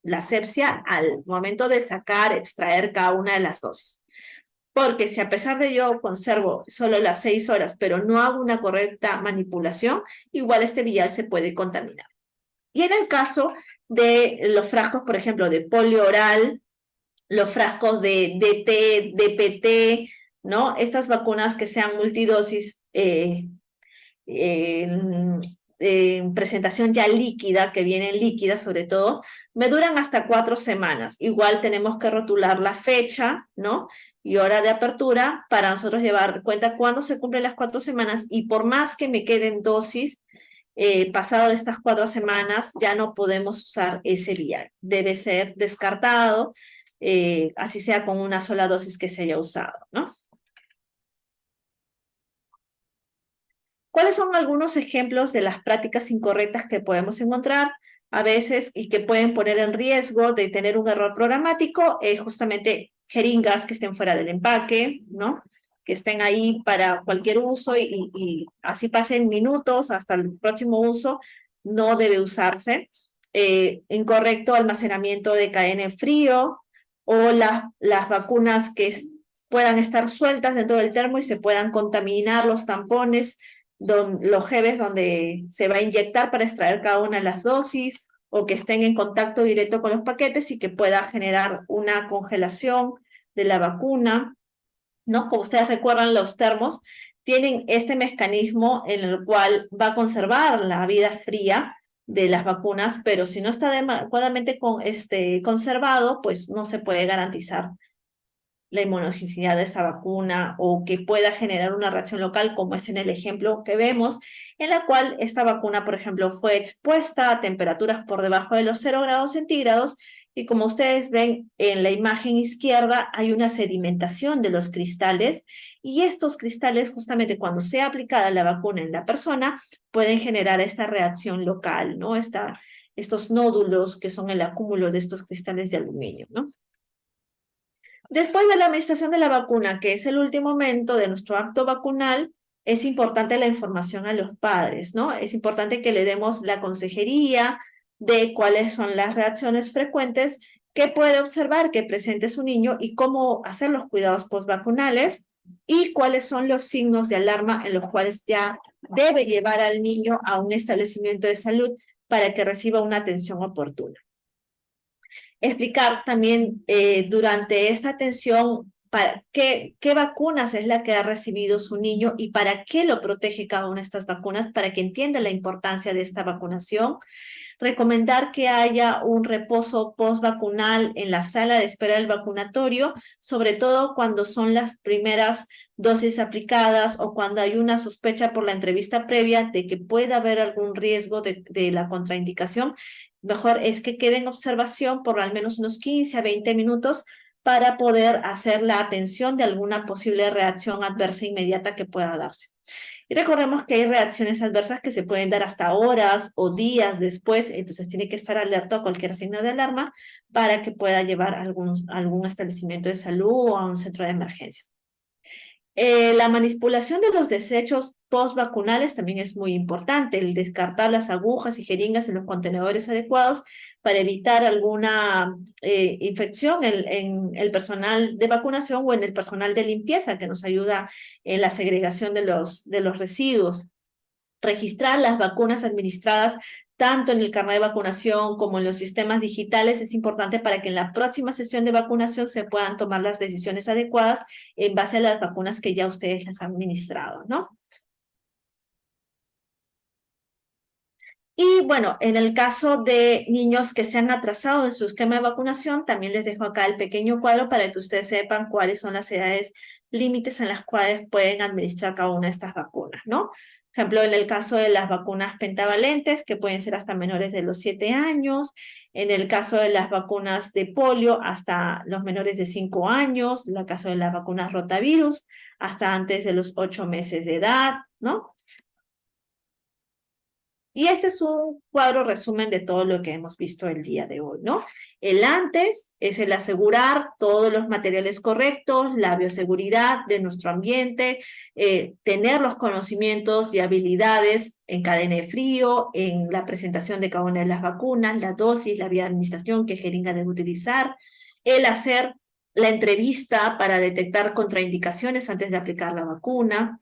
[SPEAKER 1] la asepsia, al momento de sacar, extraer cada una de las dosis. Porque si a pesar de yo conservo solo las 6 horas, pero no hago una correcta manipulación, igual este vial se puede contaminar. Y en el caso de los frascos, por ejemplo, de polio oral, los frascos de DT, DPT, ¿no? Estas vacunas que sean multidosis en presentación ya líquida, que vienen líquidas sobre todo, me duran hasta 4 semanas. Igual tenemos que rotular la fecha, ¿no? Y hora de apertura para nosotros llevar cuenta cuándo se cumplen las 4 semanas y por más que me queden dosis, pasado estas 4 semanas ya no podemos usar ese vial. Debe ser descartado, así sea con una sola dosis que se haya usado, ¿no? ¿Cuáles son algunos ejemplos de las prácticas incorrectas que podemos encontrar a veces y que pueden poner en riesgo de tener un error programático? Justamente jeringas que estén fuera del empaque, ¿no? Que estén ahí para cualquier uso y así pasen minutos hasta el próximo uso, no debe usarse. Incorrecto almacenamiento de cadena en frío o las vacunas que puedan estar sueltas dentro del termo y se puedan contaminar los tampones, los geles donde se va a inyectar para extraer cada una de las dosis o que estén en contacto directo con los paquetes y que pueda generar una congelación de la vacuna, ¿no? Como ustedes recuerdan, los termos tienen este mecanismo en el cual va a conservar la vida fría de las vacunas, pero si no está adecuadamente conservado, pues no se puede garantizar la inmunogenicidad de esa vacuna o que pueda generar una reacción local, como es en el ejemplo que vemos, en la cual esta vacuna, por ejemplo, fue expuesta a temperaturas por debajo de los 0 grados centígrados y como ustedes ven en la imagen izquierda hay una sedimentación de los cristales y estos cristales justamente cuando sea aplicada la vacuna en la persona pueden generar esta reacción local, ¿no? estos nódulos que son el acúmulo de estos cristales de aluminio, ¿no? Después de la administración de la vacuna, que es el último momento de nuestro acto vacunal, es importante la información a los padres, ¿no? Es importante que le demos la consejería de cuáles son las reacciones frecuentes que puede observar que presente su niño y cómo hacer los cuidados postvacunales y cuáles son los signos de alarma en los cuales ya debe llevar al niño a un establecimiento de salud para que reciba una atención oportuna. Explicar también durante esta atención para qué vacunas es la que ha recibido su niño y para qué lo protege cada una de estas vacunas, para que entienda la importancia de esta vacunación. Recomendar que haya un reposo postvacunal en la sala de espera del vacunatorio, sobre todo cuando son las primeras dosis aplicadas o cuando hay una sospecha por la entrevista previa de que pueda haber algún riesgo de la contraindicación. Mejor es que quede en observación por al menos unos 15 a 20 minutos para poder hacer la atención de alguna posible reacción adversa inmediata que pueda darse. Y recordemos que hay reacciones adversas que se pueden dar hasta horas o días después, entonces tiene que estar alerta a cualquier signo de alarma para que pueda llevar a algún establecimiento de salud o a un centro de emergencias. La manipulación de los desechos postvacunales también es muy importante, el descartar las agujas y jeringas en los contenedores adecuados para evitar alguna infección en el personal de vacunación o en el personal de limpieza que nos ayuda en la segregación de los residuos. Registrar las vacunas administradas tanto en el carnet de vacunación como en los sistemas digitales es importante para que en la próxima sesión de vacunación se puedan tomar las decisiones adecuadas en base a las vacunas que ya ustedes las han administrado, ¿no? Y bueno, en el caso de niños que se han atrasado en su esquema de vacunación, también les dejo acá el pequeño cuadro para que ustedes sepan cuáles son las edades límites en las cuales pueden administrar cada una de estas vacunas, ¿no? Por ejemplo, en el caso de las vacunas pentavalentes, que pueden ser hasta menores de los 7 años, en el caso de las vacunas de polio, hasta los menores de 5 años, en el caso de las vacunas rotavirus, hasta antes de los 8 meses de edad, ¿no? Y este es un cuadro resumen de todo lo que hemos visto el día de hoy, ¿no? El antes es el asegurar todos los materiales correctos, la bioseguridad de nuestro ambiente, tener los conocimientos y habilidades en cadena de frío, en la presentación de cada una de las vacunas, la dosis, la vía de administración, qué jeringa debe utilizar, el hacer la entrevista para detectar contraindicaciones antes de aplicar la vacuna,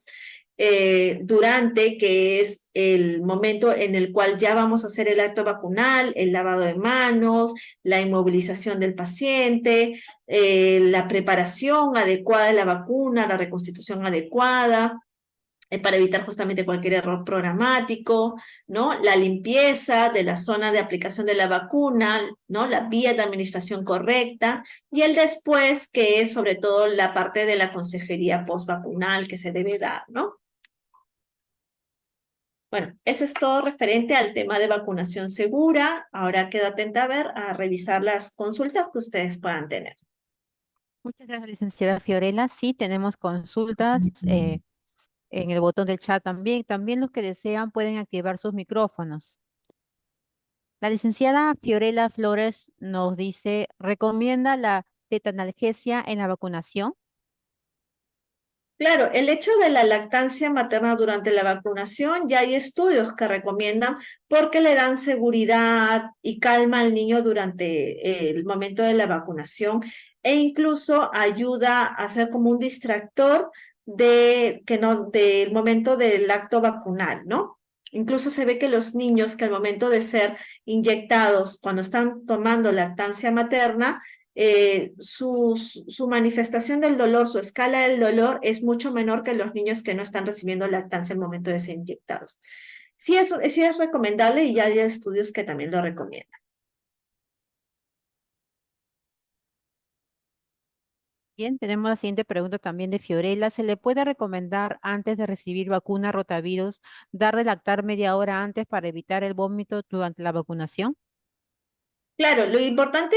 [SPEAKER 1] durante, que es el momento en el cual ya vamos a hacer el acto vacunal, el lavado de manos, la inmovilización del paciente, la preparación adecuada de la vacuna, la reconstitución adecuada, para evitar justamente cualquier error programático, ¿no? La limpieza de la zona de aplicación de la vacuna, ¿no? La vía de administración correcta y el después, que es sobre todo la parte de la consejería postvacunal que se debe dar, ¿no? Bueno, eso es todo referente al tema de vacunación segura. Ahora quedo atenta a revisar las consultas que ustedes puedan tener.
[SPEAKER 2] Muchas gracias, licenciada Fiorella. Sí, tenemos consultas en el botón del chat también. También los que desean pueden activar sus micrófonos. La licenciada Fiorella Flores nos dice, ¿recomienda la tetanalgesia en la vacunación?
[SPEAKER 1] Claro, el hecho de la lactancia materna durante la vacunación, ya hay estudios que recomiendan porque le dan seguridad y calma al niño durante el momento de la vacunación e incluso ayuda a ser como un distractor del momento del acto vacunal, ¿no? Incluso se ve que los niños que al momento de ser inyectados, cuando están tomando lactancia materna, su manifestación del dolor, su escala del dolor es mucho menor que los niños que no están recibiendo lactancia al momento de ser inyectados. Sí es recomendable y ya hay estudios que también lo recomiendan.
[SPEAKER 2] Bien, tenemos la siguiente pregunta también de Fiorella. ¿Se le puede recomendar antes de recibir vacuna rotavirus dar de lactar media hora antes para evitar el vómito durante la vacunación?
[SPEAKER 1] Claro, lo importante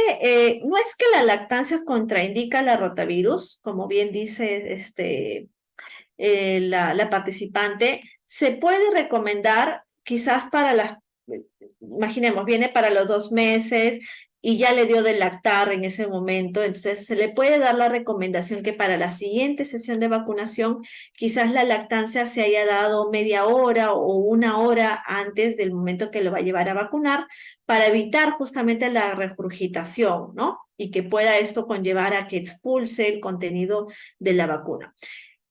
[SPEAKER 1] no es que la lactancia contraindica la rotavirus, como bien dice la participante, se puede recomendar quizás para imaginemos, viene para los 2 meses y ya le dio de lactar en ese momento, entonces se le puede dar la recomendación que para la siguiente sesión de vacunación quizás la lactancia se haya dado media hora o 1 hora antes del momento que lo va a llevar a vacunar para evitar justamente la regurgitación, ¿no? Y que pueda esto conllevar a que expulse el contenido de la vacuna.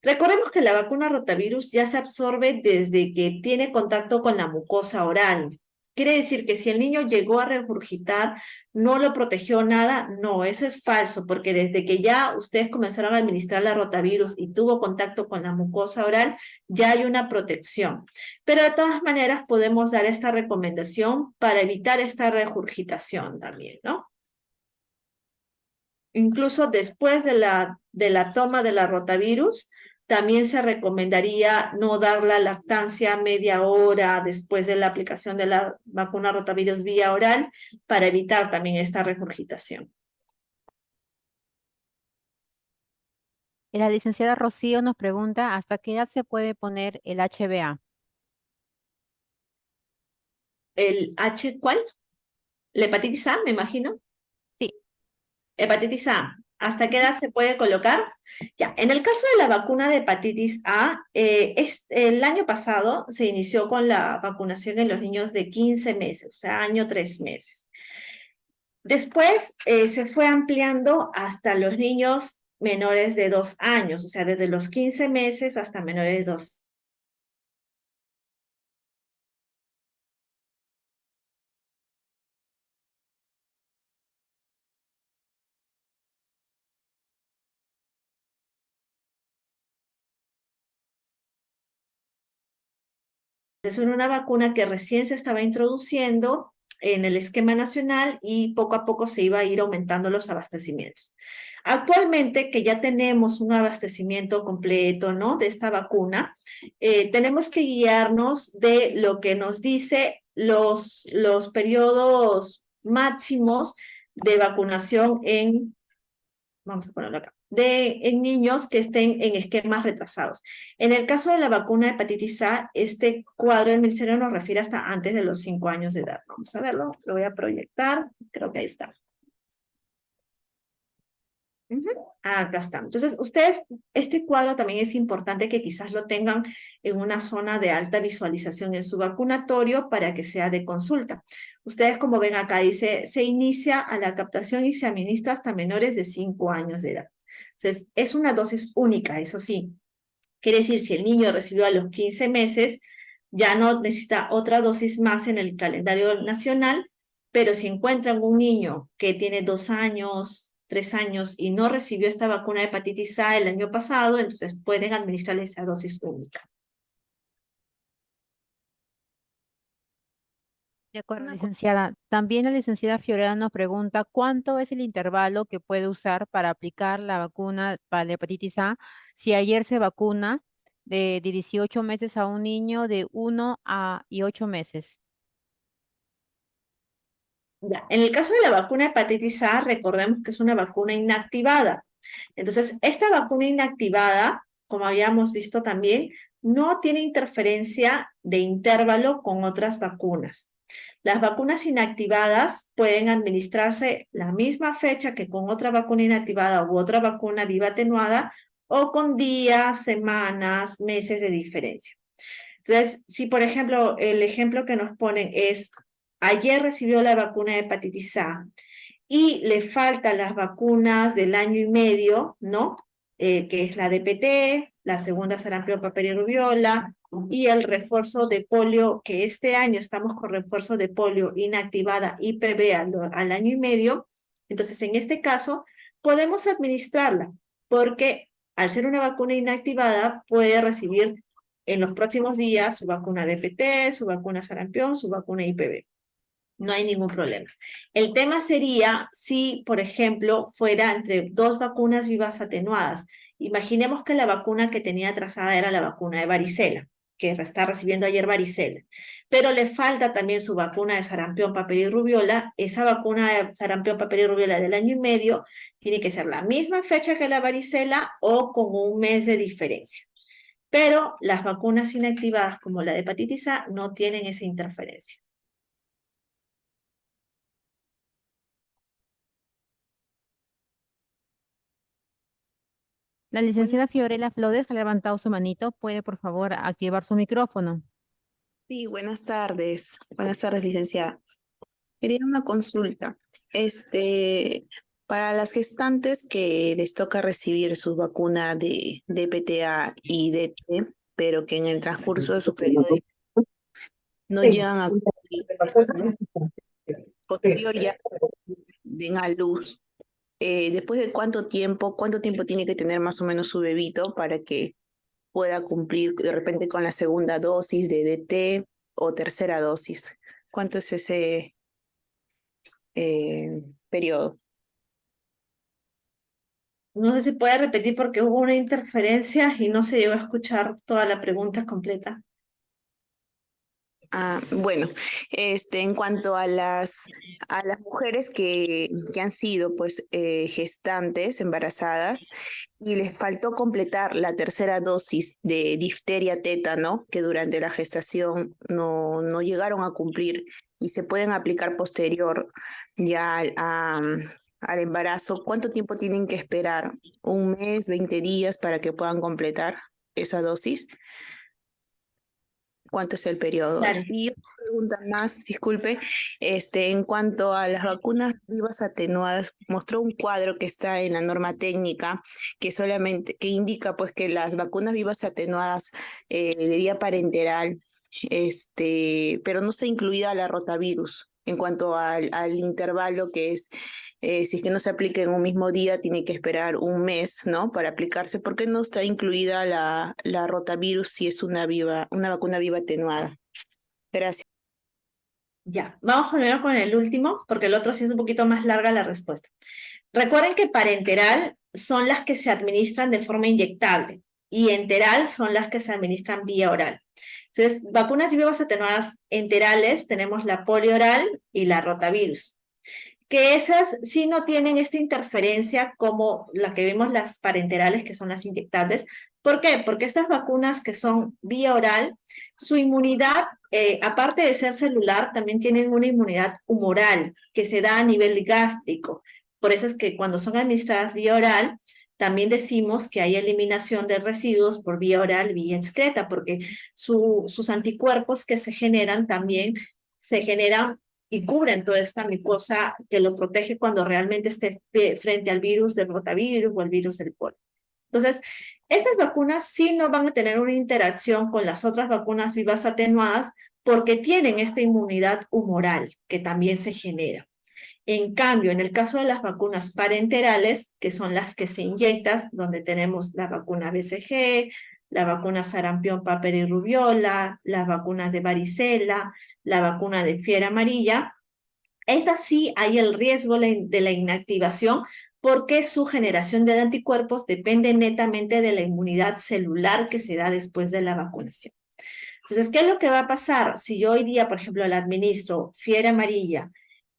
[SPEAKER 1] Recordemos que la vacuna rotavirus ya se absorbe desde que tiene contacto con la mucosa oral. Quiere decir que si el niño llegó a regurgitar, no lo protegió nada. No, eso es falso, porque desde que ya ustedes comenzaron a administrar la rotavirus y tuvo contacto con la mucosa oral, ya hay una protección. Pero de todas maneras podemos dar esta recomendación para evitar esta regurgitación también, ¿no? Incluso después de la toma de la rotavirus, también se recomendaría no dar la lactancia media hora después de la aplicación de la vacuna rotavirus vía oral para evitar también esta regurgitación.
[SPEAKER 2] La licenciada Rocío nos pregunta, ¿hasta qué edad se puede poner el HbA?
[SPEAKER 1] ¿El H cuál? ¿La hepatitis A, me imagino?
[SPEAKER 2] Sí,
[SPEAKER 1] Hepatitis A, ¿hasta qué
[SPEAKER 2] ujú,
[SPEAKER 1] edad se puede colocar? Ya, en el caso de la vacuna de hepatitis A, el año pasado se inició con la vacunación en los niños de 15 meses, o sea, año 3 meses. Después se fue ampliando hasta los niños menores de 2 años, o sea, desde los 15 meses hasta menores de 2. Es una vacuna que recién se estaba introduciendo en el esquema nacional y poco a poco se iba a ir aumentando los abastecimientos. Actualmente que ya tenemos un abastecimiento completo, ¿no? De esta vacuna, tenemos que guiarnos de lo que nos dice los periodos máximos de vacunación vamos a ponerlo acá, en niños que estén en esquemas retrasados. En el caso de la vacuna de hepatitis A, este cuadro del ministerio nos refiere hasta antes de los 5 años de edad. Vamos a verlo, lo voy a proyectar, creo que ahí está. Ujú. Acá está. Entonces, ustedes, este cuadro también es importante que quizás lo tengan en una zona de alta visualización en su vacunatorio para que sea de consulta. Ustedes, como ven acá, dice, se inicia a la captación y se administra hasta menores de 5 años de edad. Entonces, es una dosis única, eso sí. Quiere decir, si el niño recibió a los 15 meses, ya no necesita otra dosis más en el calendario nacional, pero si encuentran un niño que tiene 2 años, 3 años y no recibió esta vacuna de hepatitis A el año pasado, entonces pueden administrarle esa dosis única.
[SPEAKER 2] de acuerdo,
[SPEAKER 1] Una
[SPEAKER 2] licenciada. También la licenciada Fiorella nos pregunta, ¿cuánto es el intervalo que puede usar para aplicar la vacuna para la hepatitis A si ayer se vacuna de 18 meses a un niño de 1 y 8 meses?
[SPEAKER 1] Ya. En el caso de la vacuna de hepatitis A, recordemos que es una vacuna inactivada. Entonces, esta vacuna inactivada, como habíamos visto también, no tiene interferencia de intervalo con otras vacunas. Las vacunas inactivadas pueden administrarse la misma fecha que con otra vacuna inactivada u otra vacuna viva atenuada o con días, semanas, meses de diferencia. Entonces, si por ejemplo el ejemplo que nos ponen es, ayer recibió la vacuna de hepatitis A y le faltan las vacunas del año y medio, ¿no? Que es la DPT, la segunda sarampión, papel y rubiola, y el refuerzo de polio, que este año estamos con refuerzo de polio inactivada IPV al año y medio. Entonces, en este caso, podemos administrarla, porque al ser una vacuna inactivada, puede recibir en los próximos días su vacuna DPT, su vacuna sarampión, su vacuna IPV. No hay ningún problema. El tema sería si, por ejemplo, fuera entre dos vacunas vivas atenuadas. Imaginemos que la vacuna que tenía trazada era la vacuna de varicela, que está recibiendo ayer varicela, pero le falta también su vacuna de sarampión, papel y rubiola. Esa vacuna de sarampión, papel y rubiola del año y medio tiene que ser la misma fecha que la varicela o con un mes de diferencia. Pero las vacunas inactivadas como la de hepatitis A no tienen esa interferencia.
[SPEAKER 2] La licenciada Fiorella Flores ha levantado su manito. ¿Puede, por favor, activar su micrófono?
[SPEAKER 3] Sí, buenas tardes. Buenas tardes, licenciada. Quería una consulta. Para las gestantes que les toca recibir sus vacunas de DPTA y DT, pero que en el transcurso de su periodo no llegan a cumplir, posterior ya den a luz, después de cuánto tiempo tiene que tener más o menos su bebito para que pueda cumplir de repente con la segunda dosis de DT o tercera dosis. ¿Cuánto es ese periodo?
[SPEAKER 1] No sé si puede repetir porque hubo una interferencia y no se llegó a escuchar toda la pregunta completa.
[SPEAKER 3] Bueno, en cuanto a las mujeres que han sido pues gestantes, embarazadas, y les faltó completar la tercera dosis de difteria tétano, que durante la gestación no llegaron a cumplir y se pueden aplicar posterior ya al embarazo, ¿cuánto tiempo tienen que esperar? ¿Un mes, 20 días para que puedan completar esa dosis? ¿Cuánto es el periodo?
[SPEAKER 1] Claro.
[SPEAKER 3] Y otra pregunta más, disculpe, en cuanto a las vacunas vivas atenuadas, mostró un cuadro que está en la norma técnica que indica pues que las vacunas vivas atenuadas de vía parenteral, pero no está incluida la rotavirus. En cuanto al intervalo que es, si es que no se aplica en un mismo día, tiene que esperar un mes, ¿no? Para aplicarse. ¿Por qué no está incluida la rotavirus si es una vacuna viva atenuada? Gracias.
[SPEAKER 1] Ya, vamos primero con el último, porque el otro sí es un poquito más larga la respuesta. Recuerden que parenteral son las que se administran de forma inyectable y enteral son las que se administran vía oral. Entonces, vacunas vivas atenuadas enterales tenemos la polioral y la rotavirus, que esas sí no tienen esta interferencia como la que vemos las parenterales, que son las inyectables. ¿Por qué? Porque estas vacunas que son vía oral, su inmunidad, aparte de ser celular, también tienen una inmunidad humoral que se da a nivel gástrico. Por eso es que cuando son administradas vía oral, también decimos que hay eliminación de residuos por vía oral, vía excreta, porque sus anticuerpos que se generan también se generan y cubren toda esta mucosa que lo protege cuando realmente esté frente al virus del rotavirus o el virus del polio. Entonces, estas vacunas sí no van a tener una interacción con las otras vacunas vivas atenuadas porque tienen esta inmunidad humoral que también se genera. En cambio, en el caso de las vacunas parenterales, que son las que se inyectan, donde tenemos la vacuna BCG, la vacuna sarampión, papera y rubiola, las vacunas de varicela, la vacuna de fiebre amarilla, estas sí hay el riesgo de la inactivación porque su generación de anticuerpos depende netamente de la inmunidad celular que se da después de la vacunación. Entonces, ¿qué es lo que va a pasar si yo hoy día, por ejemplo, le administro fiebre amarilla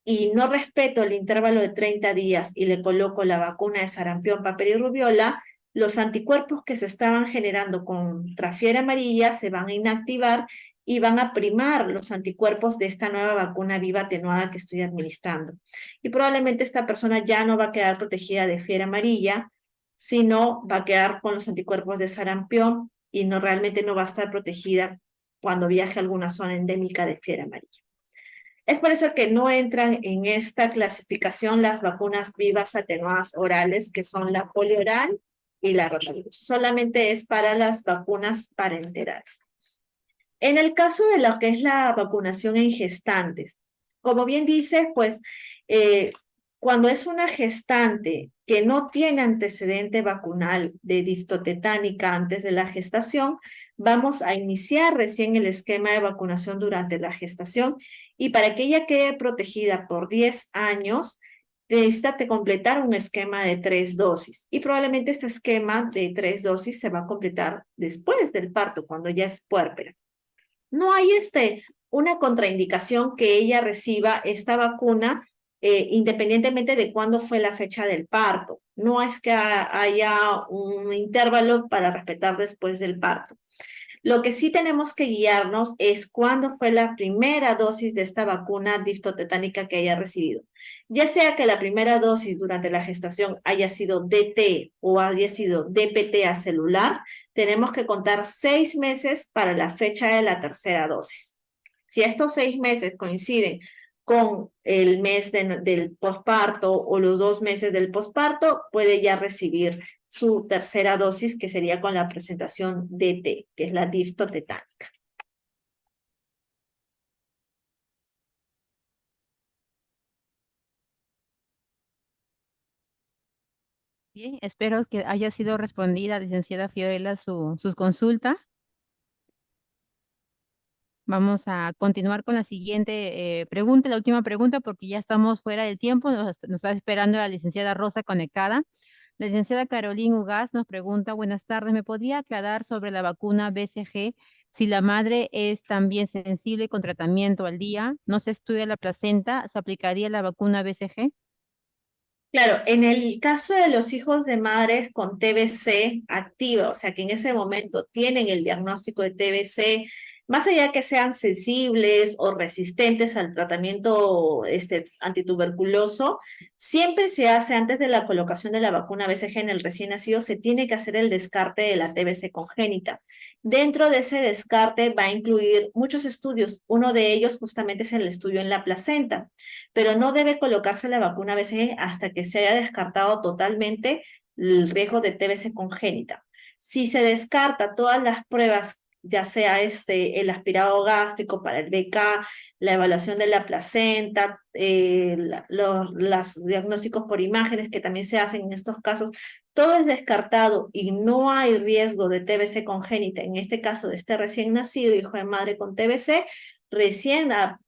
[SPEAKER 1] y no respeto el intervalo de 30 días y le coloco la vacuna de sarampión, papera y rubiola? Los anticuerpos que se estaban generando contra fiebre amarilla se van a inactivar y van a primar los anticuerpos de esta nueva vacuna viva atenuada que estoy administrando. Y probablemente esta persona ya no va a quedar protegida de fiebre amarilla, sino va a quedar con los anticuerpos de sarampión y realmente no va a estar protegida cuando viaje a alguna zona endémica de fiebre amarilla. Es por eso que no entran en esta clasificación las vacunas vivas atenuadas orales, que son la polioral y la rotavirus. Solamente es para las vacunas parenterales. En el caso de lo que es la vacunación en gestantes, como bien dice, pues cuando es una gestante que no tiene antecedente vacunal de diftotetánica antes de la gestación, vamos a iniciar recién el esquema de vacunación durante la gestación y para que ella quede protegida por 10 años, necesita completar un esquema de 3 dosis y probablemente este esquema de 3 dosis se va a completar después del parto, cuando ya es puérpera. No hay una contraindicación que ella reciba esta vacuna independientemente de cuándo fue la fecha del parto. No es que haya un intervalo para respetar después del parto. Lo que sí tenemos que guiarnos es cuándo fue la primera dosis de esta vacuna diftotetánica que haya recibido. Ya sea que la primera dosis durante la gestación haya sido DT o haya sido DPT celular, tenemos que contar 6 meses para la fecha de la tercera dosis. Si estos 6 meses coinciden con el mes del posparto o los 2 meses del posparto, puede ya recibir su tercera dosis, que sería con la presentación DT, que es la diftotetánica.
[SPEAKER 2] Bien, espero que haya sido respondida, licenciada Fiorella, sus consultas. Vamos a continuar con la siguiente pregunta, la última pregunta, porque ya estamos fuera del tiempo. Nos está esperando la licenciada Rosa conectada. La licenciada Caroline Ugaz nos pregunta, buenas tardes, ¿me podría aclarar sobre la vacuna BCG? Si la madre es también sensible con tratamiento al día, no se estudia la placenta, ¿se aplicaría la vacuna BCG?
[SPEAKER 1] Claro, en el caso de los hijos de madres con TBC activa, o sea que en ese momento tienen el diagnóstico de TBC, más allá que sean sensibles o resistentes al tratamiento antituberculoso, siempre se hace antes de la colocación de la vacuna BCG en el recién nacido, se tiene que hacer el descarte de la TBC congénita. Dentro de ese descarte va a incluir muchos estudios, uno de ellos justamente es el estudio en la placenta, pero no debe colocarse la vacuna BCG hasta que se haya descartado totalmente el riesgo de TBC congénita. Si se descarta todas las pruebas, ya sea el aspirado gástrico para el BK, la evaluación de la placenta, los diagnósticos por imágenes que también se hacen en estos casos, todo es descartado y no hay riesgo de TBC congénita, en este caso de este recién nacido, hijo de madre con TBC,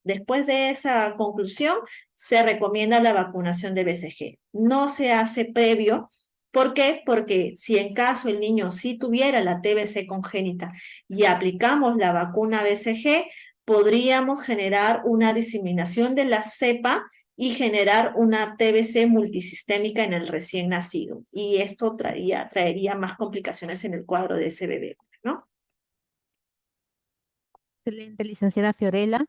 [SPEAKER 1] después de esa conclusión, se recomienda la vacunación de BCG. No se hace previo. ¿Por qué? Porque si en caso el niño sí tuviera la TBC congénita y aplicamos la vacuna BCG, podríamos generar una diseminación de la cepa y generar una TBC multisistémica en el recién nacido. Y esto traería más complicaciones en el cuadro de ese bebé, ¿no?
[SPEAKER 2] Excelente, licenciada Fiorella.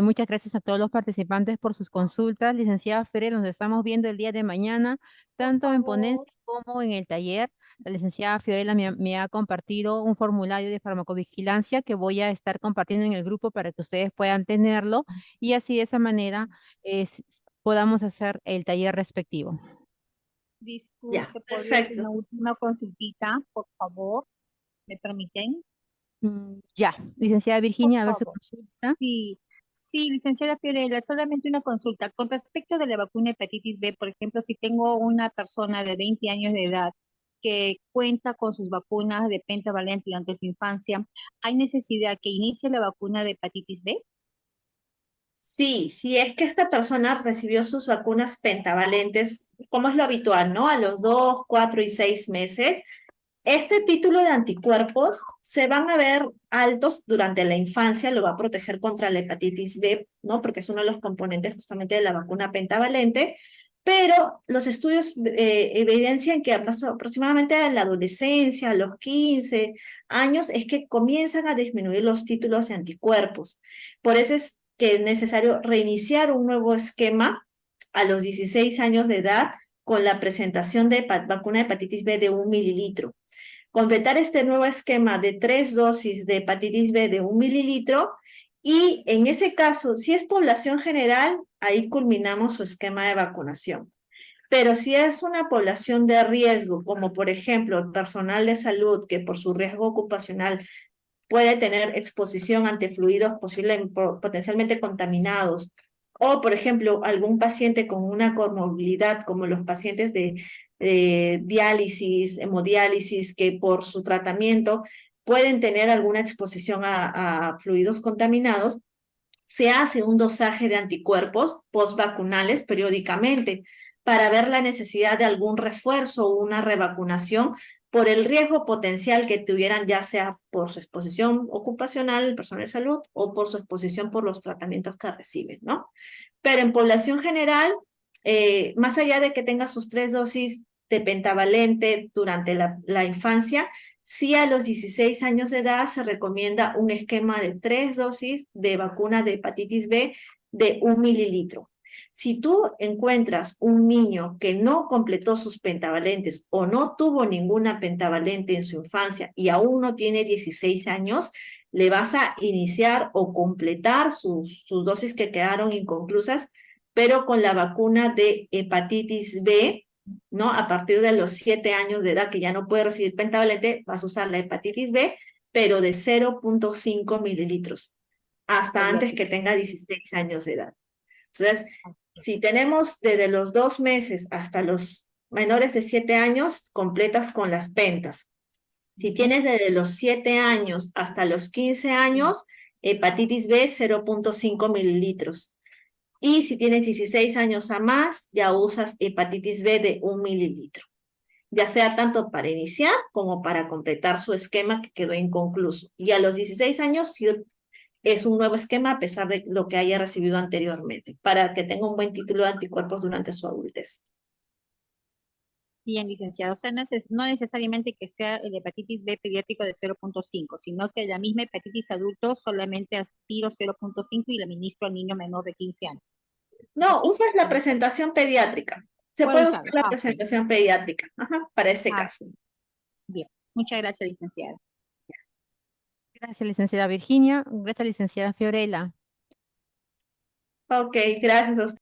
[SPEAKER 2] Muchas gracias a todos los participantes por sus consultas. Licenciada Fiorella, nos estamos viendo el día de mañana, tanto en ponencia como en el taller. La licenciada Fiorella me ha compartido un formulario de farmacovigilancia que voy a estar compartiendo en el grupo para que ustedes puedan tenerlo y así de esa manera podamos hacer el taller respectivo.
[SPEAKER 1] Ya,
[SPEAKER 4] Disculpe, ¿podría hacer
[SPEAKER 1] perfecto.
[SPEAKER 4] una última consultita, por favor? ¿Me permiten?
[SPEAKER 2] Ya, licenciada
[SPEAKER 4] Por
[SPEAKER 2] Virginia, a ver su
[SPEAKER 4] favor.
[SPEAKER 2] consulta.
[SPEAKER 4] Sí, sí, licenciada Fiorella, solamente una consulta. Con respecto de la vacuna hepatitis B, por ejemplo, si tengo una persona de 20 años de edad que cuenta con sus vacunas de pentavalente durante su infancia, ¿hay necesidad que inicie la vacuna de hepatitis B?
[SPEAKER 1] Sí, si es que esta persona recibió sus vacunas pentavalentes, como es lo habitual, ¿no? A los 2, 4 y 6 meses, este título de anticuerpos se van a ver altos durante la infancia, lo va a proteger contra la hepatitis B, ¿no? Porque es uno de los componentes justamente de la vacuna pentavalente, pero los estudios evidencian que aproximadamente en la adolescencia, a los 15 años, es que comienzan a disminuir los títulos de anticuerpos. Por eso es que es necesario reiniciar un nuevo esquema a los 16 años de edad con la presentación de vacuna de hepatitis B de 1 mililitro. Completar este nuevo esquema de 3 dosis de hepatitis B de 1 mililitro y en ese caso, si es población general, ahí culminamos su esquema de vacunación. Pero si es una población de riesgo, como por ejemplo el personal de salud que por su riesgo ocupacional puede tener exposición ante fluidos potencialmente contaminados, o por ejemplo algún paciente con una comorbilidad como los pacientes de diálisis, hemodiálisis, que por su tratamiento pueden tener alguna exposición a fluidos contaminados, se hace un dosaje de anticuerpos postvacunales periódicamente para ver la necesidad de algún refuerzo o una revacunación por el riesgo potencial que tuvieran, ya sea por su exposición ocupacional, el personal de salud, o por su exposición por los tratamientos que reciben, ¿no? Pero en población general, más allá de que tenga sus 3 dosis de pentavalente durante la infancia, Sí, a los 16 años de edad se recomienda un esquema de 3 dosis de vacuna de hepatitis B de 1 mililitro. Si tú encuentras un niño que no completó sus pentavalentes o no tuvo ninguna pentavalente en su infancia y aún no tiene 16 años, le vas a iniciar o completar sus dosis que quedaron inconclusas, pero con la vacuna de hepatitis B, ¿no? A partir de los 7 años de edad que ya no puede recibir pentavalente, vas a usar la hepatitis B, pero de 0.5 mililitros, hasta antes que tenga 16 años de edad. Entonces, si tenemos desde los 2 meses hasta los menores de 7 años, completas con las pentas. Si tienes desde los 7 años hasta los 15 años, hepatitis B 0.5 mililitros. Y si tienes 16 años a más, ya usas hepatitis B de 1 mililitro. Ya sea tanto para iniciar como para completar su esquema que quedó inconcluso. Y a los 16 años sí es un nuevo esquema a pesar de lo que haya recibido anteriormente, para que tenga un buen título de anticuerpos durante su adultez.
[SPEAKER 4] Bien, licenciado. O sea, no necesariamente que sea el hepatitis B pediátrico de 0.5, sino que la misma hepatitis adulto solamente aspiro 0.5 y la administro al niño menor de 15 años.
[SPEAKER 1] No, usas la presentación pediátrica. Se
[SPEAKER 4] Puedo
[SPEAKER 1] puede usar
[SPEAKER 4] usarlo.
[SPEAKER 1] la
[SPEAKER 4] Ok.
[SPEAKER 1] presentación pediátrica, para este
[SPEAKER 4] Ah,
[SPEAKER 1] caso.
[SPEAKER 4] Bien. Muchas gracias, licenciada.
[SPEAKER 2] Gracias, licenciada Virginia. Gracias, licenciada Fiorella.
[SPEAKER 1] Ok, gracias a usted.